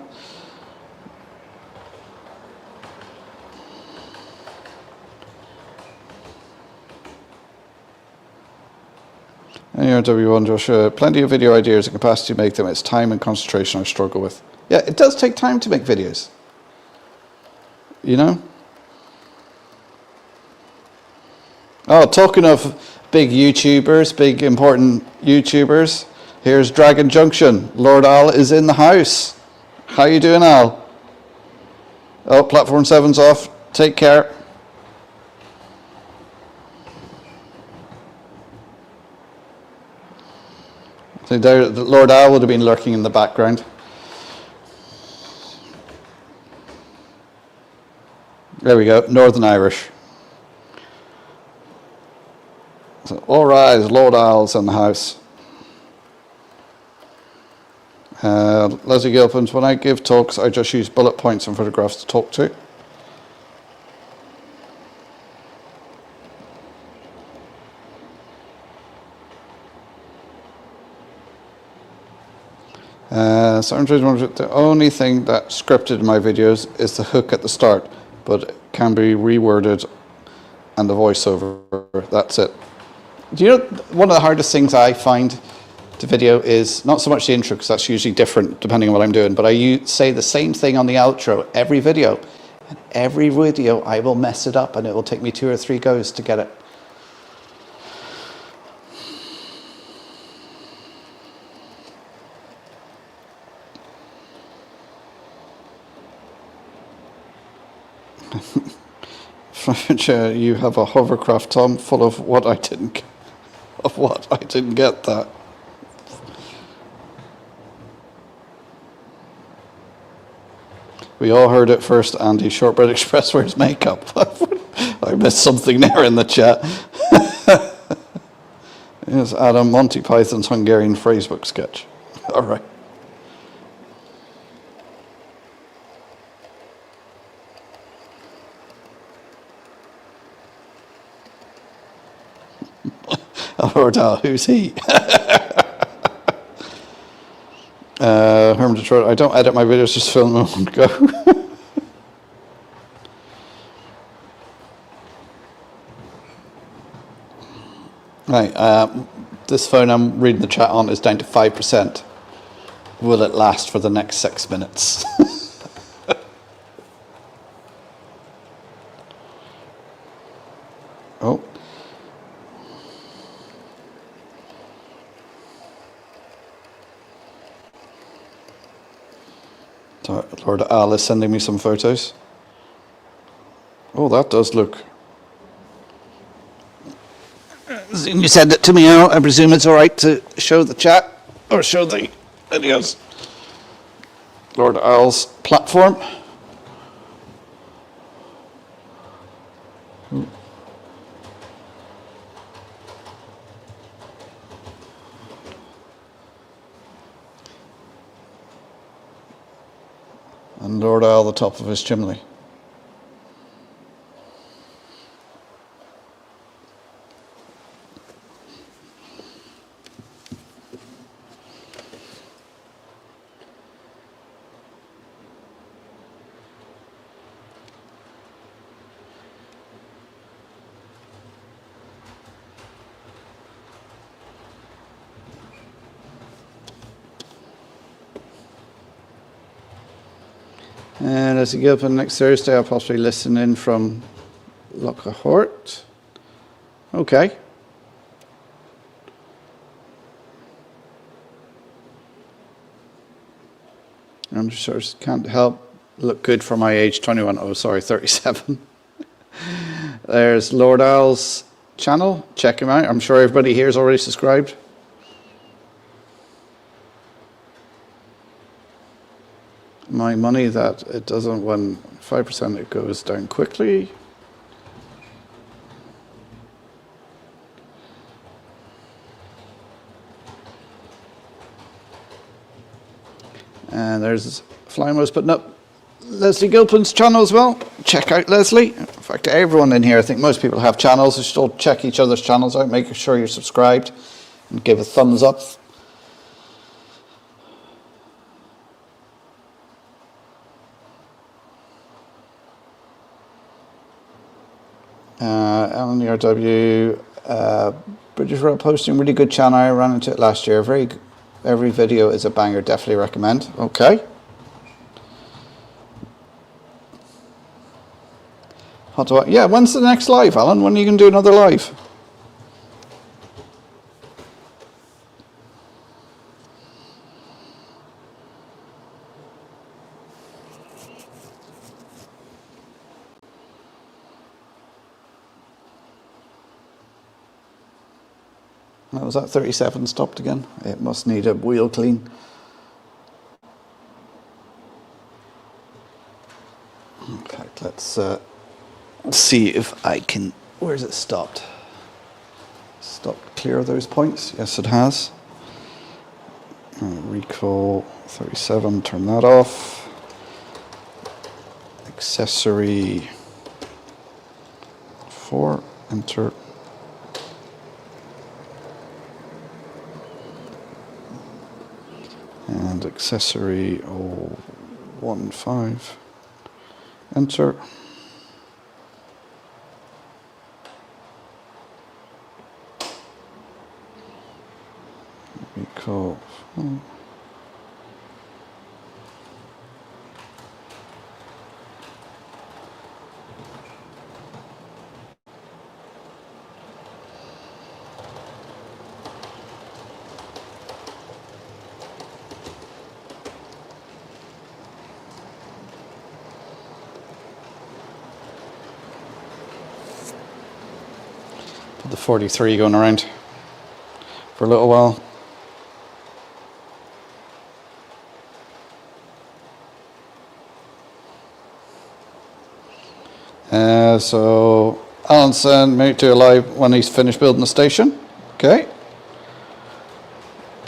[SPEAKER 2] W1 Joshua, plenty of video ideas and capacity to make them. It's time and concentration I struggle with. Yeah, it does take time to make videos. You know? Oh, talking of big YouTubers, big important YouTubers, here's Dragon Junction. Lord Al is in the house. How you doing, Al? Oh, platform 7's off. Take care. So there, Lord Al would have been lurking in the background. There we go, Northern Irish. So, all rise, Lord Al's in the house. Leslie Gilpins, when I give talks, I just use bullet points and photographs to talk to. The only thing that's scripted in my videos is the hook at the start, but it can be reworded and the voiceover. That's it. Do you know one of the hardest things I find to video is not so much the intro, because that's usually different depending on what I'm doing, but I say the same thing on the outro every video. And every video I will mess it up and it will take me 2 or 3 goes to get it. You have a hovercraft, Tom, full of what I didn't get that. We all heard it first, Andy. Shortbread Express wears makeup. I missed something there in the chat. Yes, Adam, Monty Python's Hungarian phrasebook sketch. All right. Lord Al, who's he? Herman Detroit, I don't edit my videos, just film them and go. Right, this phone I'm reading the chat on is down to 5%. will it last for the next 6 minutes? Oh. Lord Al is sending me some photos. Oh, that does look. You send it to me now. I presume it's all right to show the chat or show the videos. Lord Al's platform. And Lord Al, the top of his chimney. And as you go up on next Thursday, I'll possibly listen in from Lochahort. Okay. I'm sure can't help look good for my age, 21. Oh, sorry, 37. There's Lord Al's channel. Check him out. I'm sure everybody here is already subscribed. My money that it doesn't, when 5% it goes down quickly. And there's Flying was putting up Leslie Gilpin's channel as well. Check out Leslie. In fact, everyone in here, I think most people have channels. You should all check each other's channels out, make sure you're subscribed and give a thumbs up. LNRW, British Rail Posting, really good channel. I ran into it last year. Every video is a banger. Definitely recommend. Okay. Yeah, when's the next live, Alan? When are you going to do another live? Was that 37 stopped again? It must need a wheel clean. In fact, let's see if I can. Where's it stopped? Stopped clear of those points? Yes, it has. Recall 37, turn that off. Accessory 4, enter. And accessory 015, enter. Recall. The 43 going around for a little while. So Alanson may do a live when he's finished building the station. Okay.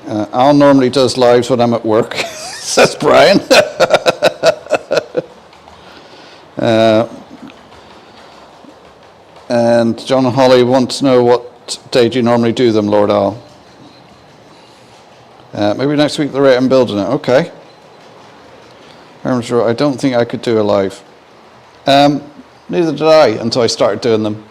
[SPEAKER 2] Alan normally does lives when I'm at work, says Brian. And John and Holly want to know what day do you normally do them, Lord Al? Maybe next week the rate I'm building it. Okay. I don't think I could do a live. Neither did I until I started doing them.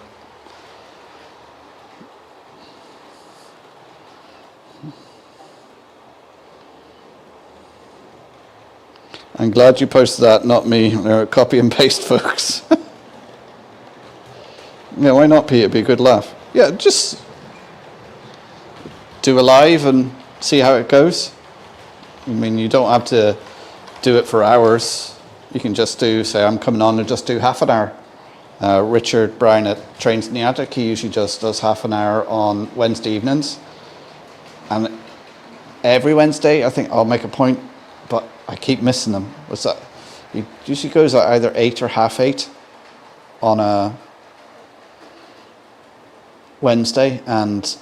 [SPEAKER 2] I'm glad you posted that, not me. Copy and paste, folks. Yeah, why not, Pete? It'd be a good laugh. Yeah, just do a live and see how it goes. I mean, you don't have to do it for hours. You can just do, say, I'm coming on and just do half an hour. Richard Brown at Trains in the Attic, he usually just does half an hour on Wednesday evenings. And every Wednesday, I think I'll make a point, but I keep missing them. What's that? He usually goes at either 8 or half 8 on a Wednesday, and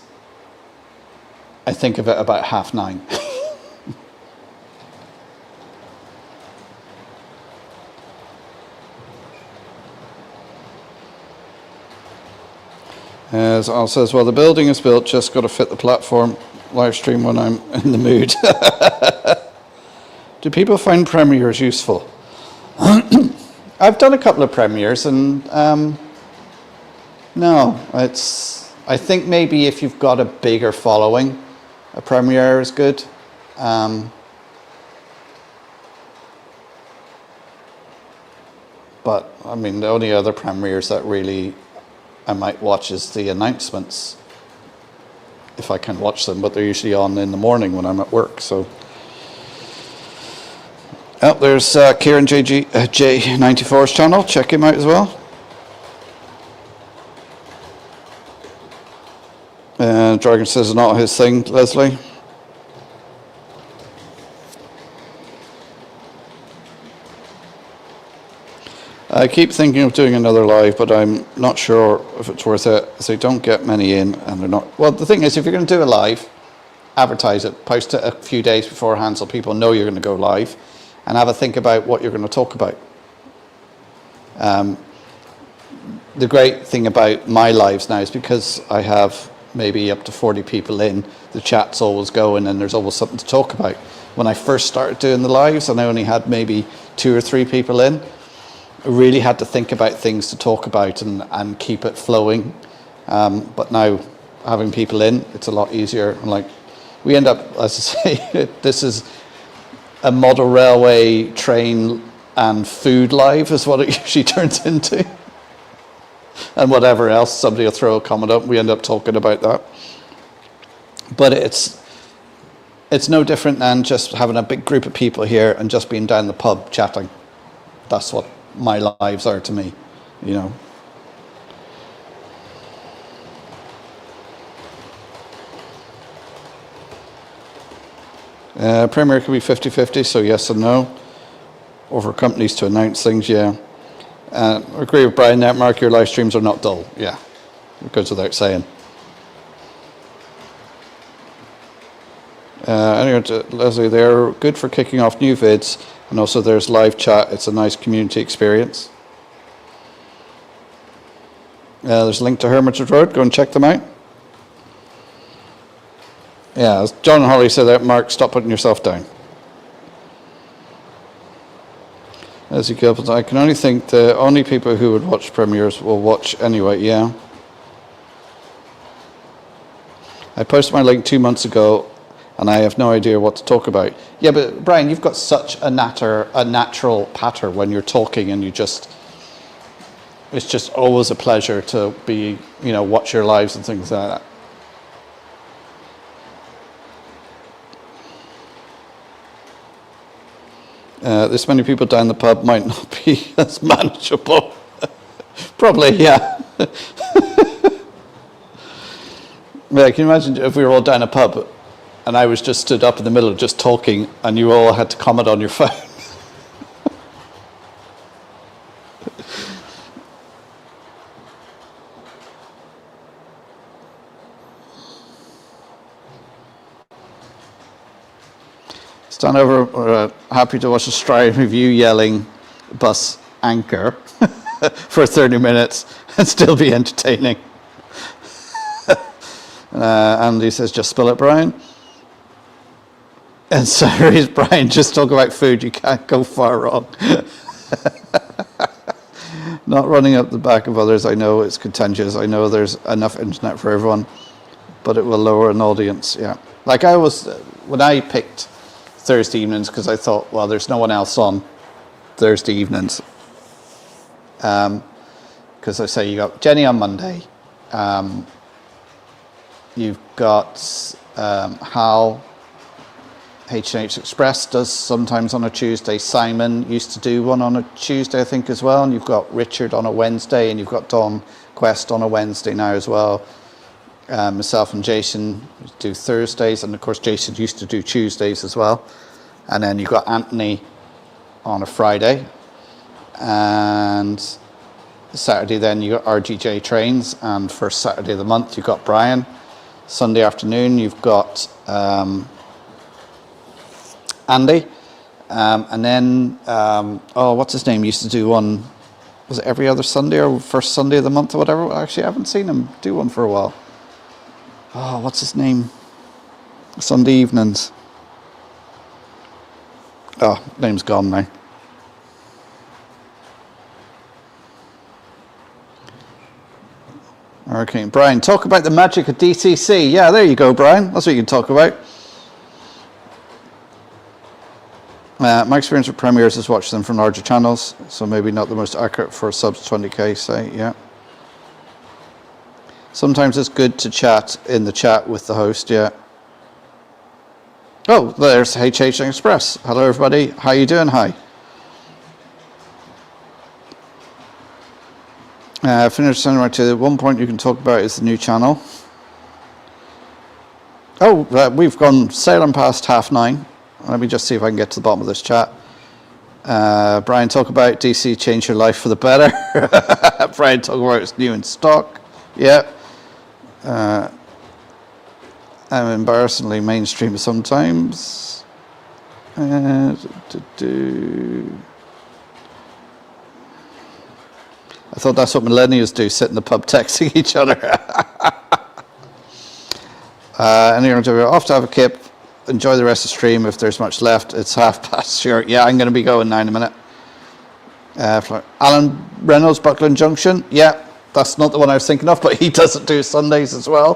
[SPEAKER 2] I think of it about 9:30. As Al says, well, the building is built, just got to fit the platform. Live stream when I'm in the mood. Do people find premieres useful? I've done a couple of premieres, and no, I think maybe if you've got a bigger following, a premiere is good. But I mean, the only other premieres that really I might watch is the announcements, if I can watch them, but they're usually on in the morning when I'm at work. So, oh, there's Kieran J94's channel. Check him out as well. Dragon says it's not his thing, Leslie. I keep thinking of doing another live, but I'm not sure if it's worth it, as they don't get many in, and they're not. Well, the thing is, if you're going to do a live, advertise it, post it a few days beforehand so people know you're going to go live, and have a think about what you're going to talk about. The great thing about my lives now is because I have maybe up to 40 people in, the chat's always going and there's always something to talk about. When I first started doing the lives and I only had maybe 2 or 3 people in, I really had to think about things to talk about and keep it flowing. But now having people in, it's a lot easier. And like, we end up, as I say, this is a model railway, train and food live is what it usually turns into. And whatever else, somebody will throw a comment up, we end up talking about that. But it's no different than just having a big group of people here and just being down the pub chatting. That's what my lives are to me, you know. Premier could be 50-50, so yes and no. Or for companies to announce things, yeah. I agree with Brian there, Mark, your live streams are not dull. Yeah, it goes without saying. Anyway, Leslie, they're good for kicking off new vids, and also there's live chat. It's a nice community experience. There's a link to Hermitage Road. Go and check them out. Yeah, as John and Holly said that, Mark, stop putting yourself down. Ezekiel, but I can only think the only people who would watch premieres will watch anyway, yeah. I posted my link 2 months ago and I have no idea what to talk about. Yeah, but Brian, you've got such a natural pattern when you're talking, and it's just always a pleasure to be, you know, watch your lives and things like that. This many people down the pub might not be as manageable. Probably, yeah. Yeah, can you imagine if we were all down a pub and I was just stood up in the middle just talking and you all had to comment on your phone? Stand over, happy to watch a stride review yelling bus anchor for 30 minutes and still be entertaining. Andy says, just spill it, Brian. And sorry, Brian, just talk about food, you can't go far wrong. Not running up the back of others, I know it's contentious, I know there's enough internet for everyone, but it will lower an audience, yeah. Like I was, when I picked Thursday evenings, because I thought, well, there's no one else on,
[SPEAKER 1] Thursday evenings. Because I say you got Jenny on Monday. You've got Hal, H&H Express does sometimes on a Tuesday. Simon used to do one on a Tuesday, I think, as well. And you've got Richard on a Wednesday, and you've got Don Quest on a Wednesday now as well. Myself and Jason do Thursdays, and of course Jason used to do Tuesdays as well. And then you've got Anthony on a Friday. And Saturday then you got RGJ Trains, and first Saturday of the month you've got Brian. Sunday afternoon you've got Andy, and then what's his name used to do one, was it every other Sunday or first Sunday of the month or whatever? Actually I haven't seen him do one for a while. Oh, what's his name? Sunday evenings. Oh, name's gone now. Okay, Brian, talk about the magic of DCC. Yeah, there you go, Brian. That's what you can talk about. My experience with premieres is watching them from larger channels, so maybe not the most accurate for subs 20k, say, yeah. Sometimes it's good to chat in the chat with the host, yeah. Oh, there's HH Express. Hello, everybody. How you doing? Hi. Finish cinema to one point you can talk about is the new channel. Oh, we've gone sailing past 9:30. Let me just see if I can get to the bottom of this chat. Brian, talk about DC change your life for the better. Brian, talk about it's new in stock. Yeah. I'm embarrassingly mainstream sometimes. I thought that's what millennials do, sit in the pub texting each other. Off to have a kip. Enjoy the rest of the stream if there's much left. It's past. Sure. Yeah, I'm going to be going now in a minute. Alan Reynolds, Buckland Junction. Yeah, that's not the one I was thinking of, but he doesn't do Sundays as well.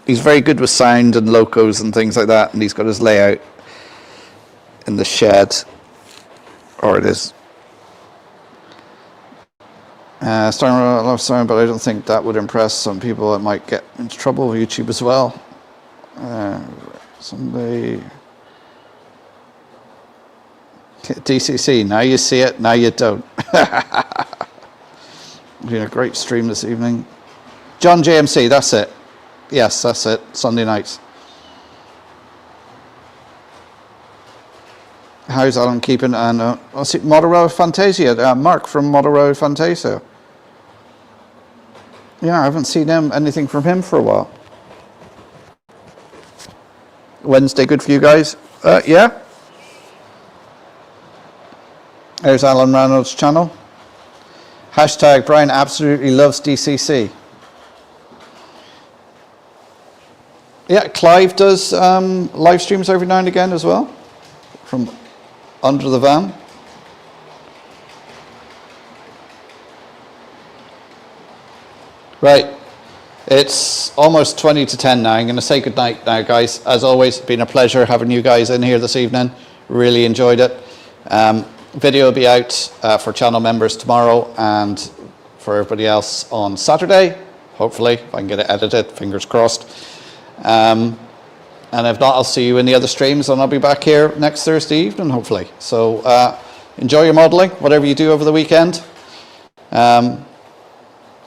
[SPEAKER 1] He's very good with sound and locos and things like that, and he's got his layout in the shed. Or it is. I love sound, but I don't think that would impress some people. It might get into trouble with YouTube as well. Someday. DCC, now you see it, now you don't. Been a great stream this evening. John JMC, that's it. Yes, that's it. Sunday nights. How's Alan keeping? And I'll see Model Railway Fantasia. Mark from Model Railway Fantasia. Yeah, I haven't seen anything from him for a while. Wednesday, good for you guys? Yeah. There's Alan Reynolds' channel. Hashtag Brian absolutely loves DCC. Yeah, Clive does live streams every now and again as well. From under the van. Right, it's almost 20 to 10 now. I'm going to say goodnight now, guys. As always, it's been a pleasure having you guys in here this evening. Really enjoyed it. Video will be out for channel members tomorrow and for everybody else on Saturday. Hopefully, if I can get it edited, fingers crossed. And if not, I'll see you in the other streams, and I'll be back here next Thursday evening, hopefully. So enjoy your modelling, whatever you do over the weekend.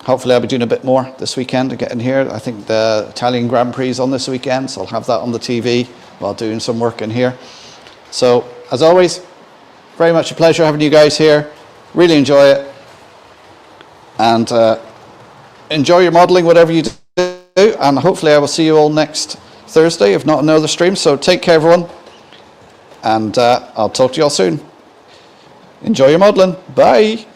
[SPEAKER 1] Hopefully I'll be doing a bit more this weekend to get in here. I think the Italian Grand Prix is on this weekend, so I'll have that on the TV while doing some work in here. So, as always, very much a pleasure having you guys here. Really enjoy it. And enjoy your modelling, whatever you do. And hopefully I will see you all next Thursday, if not another stream. So take care, everyone. And I'll talk to you all soon. Enjoy your modelling. Bye.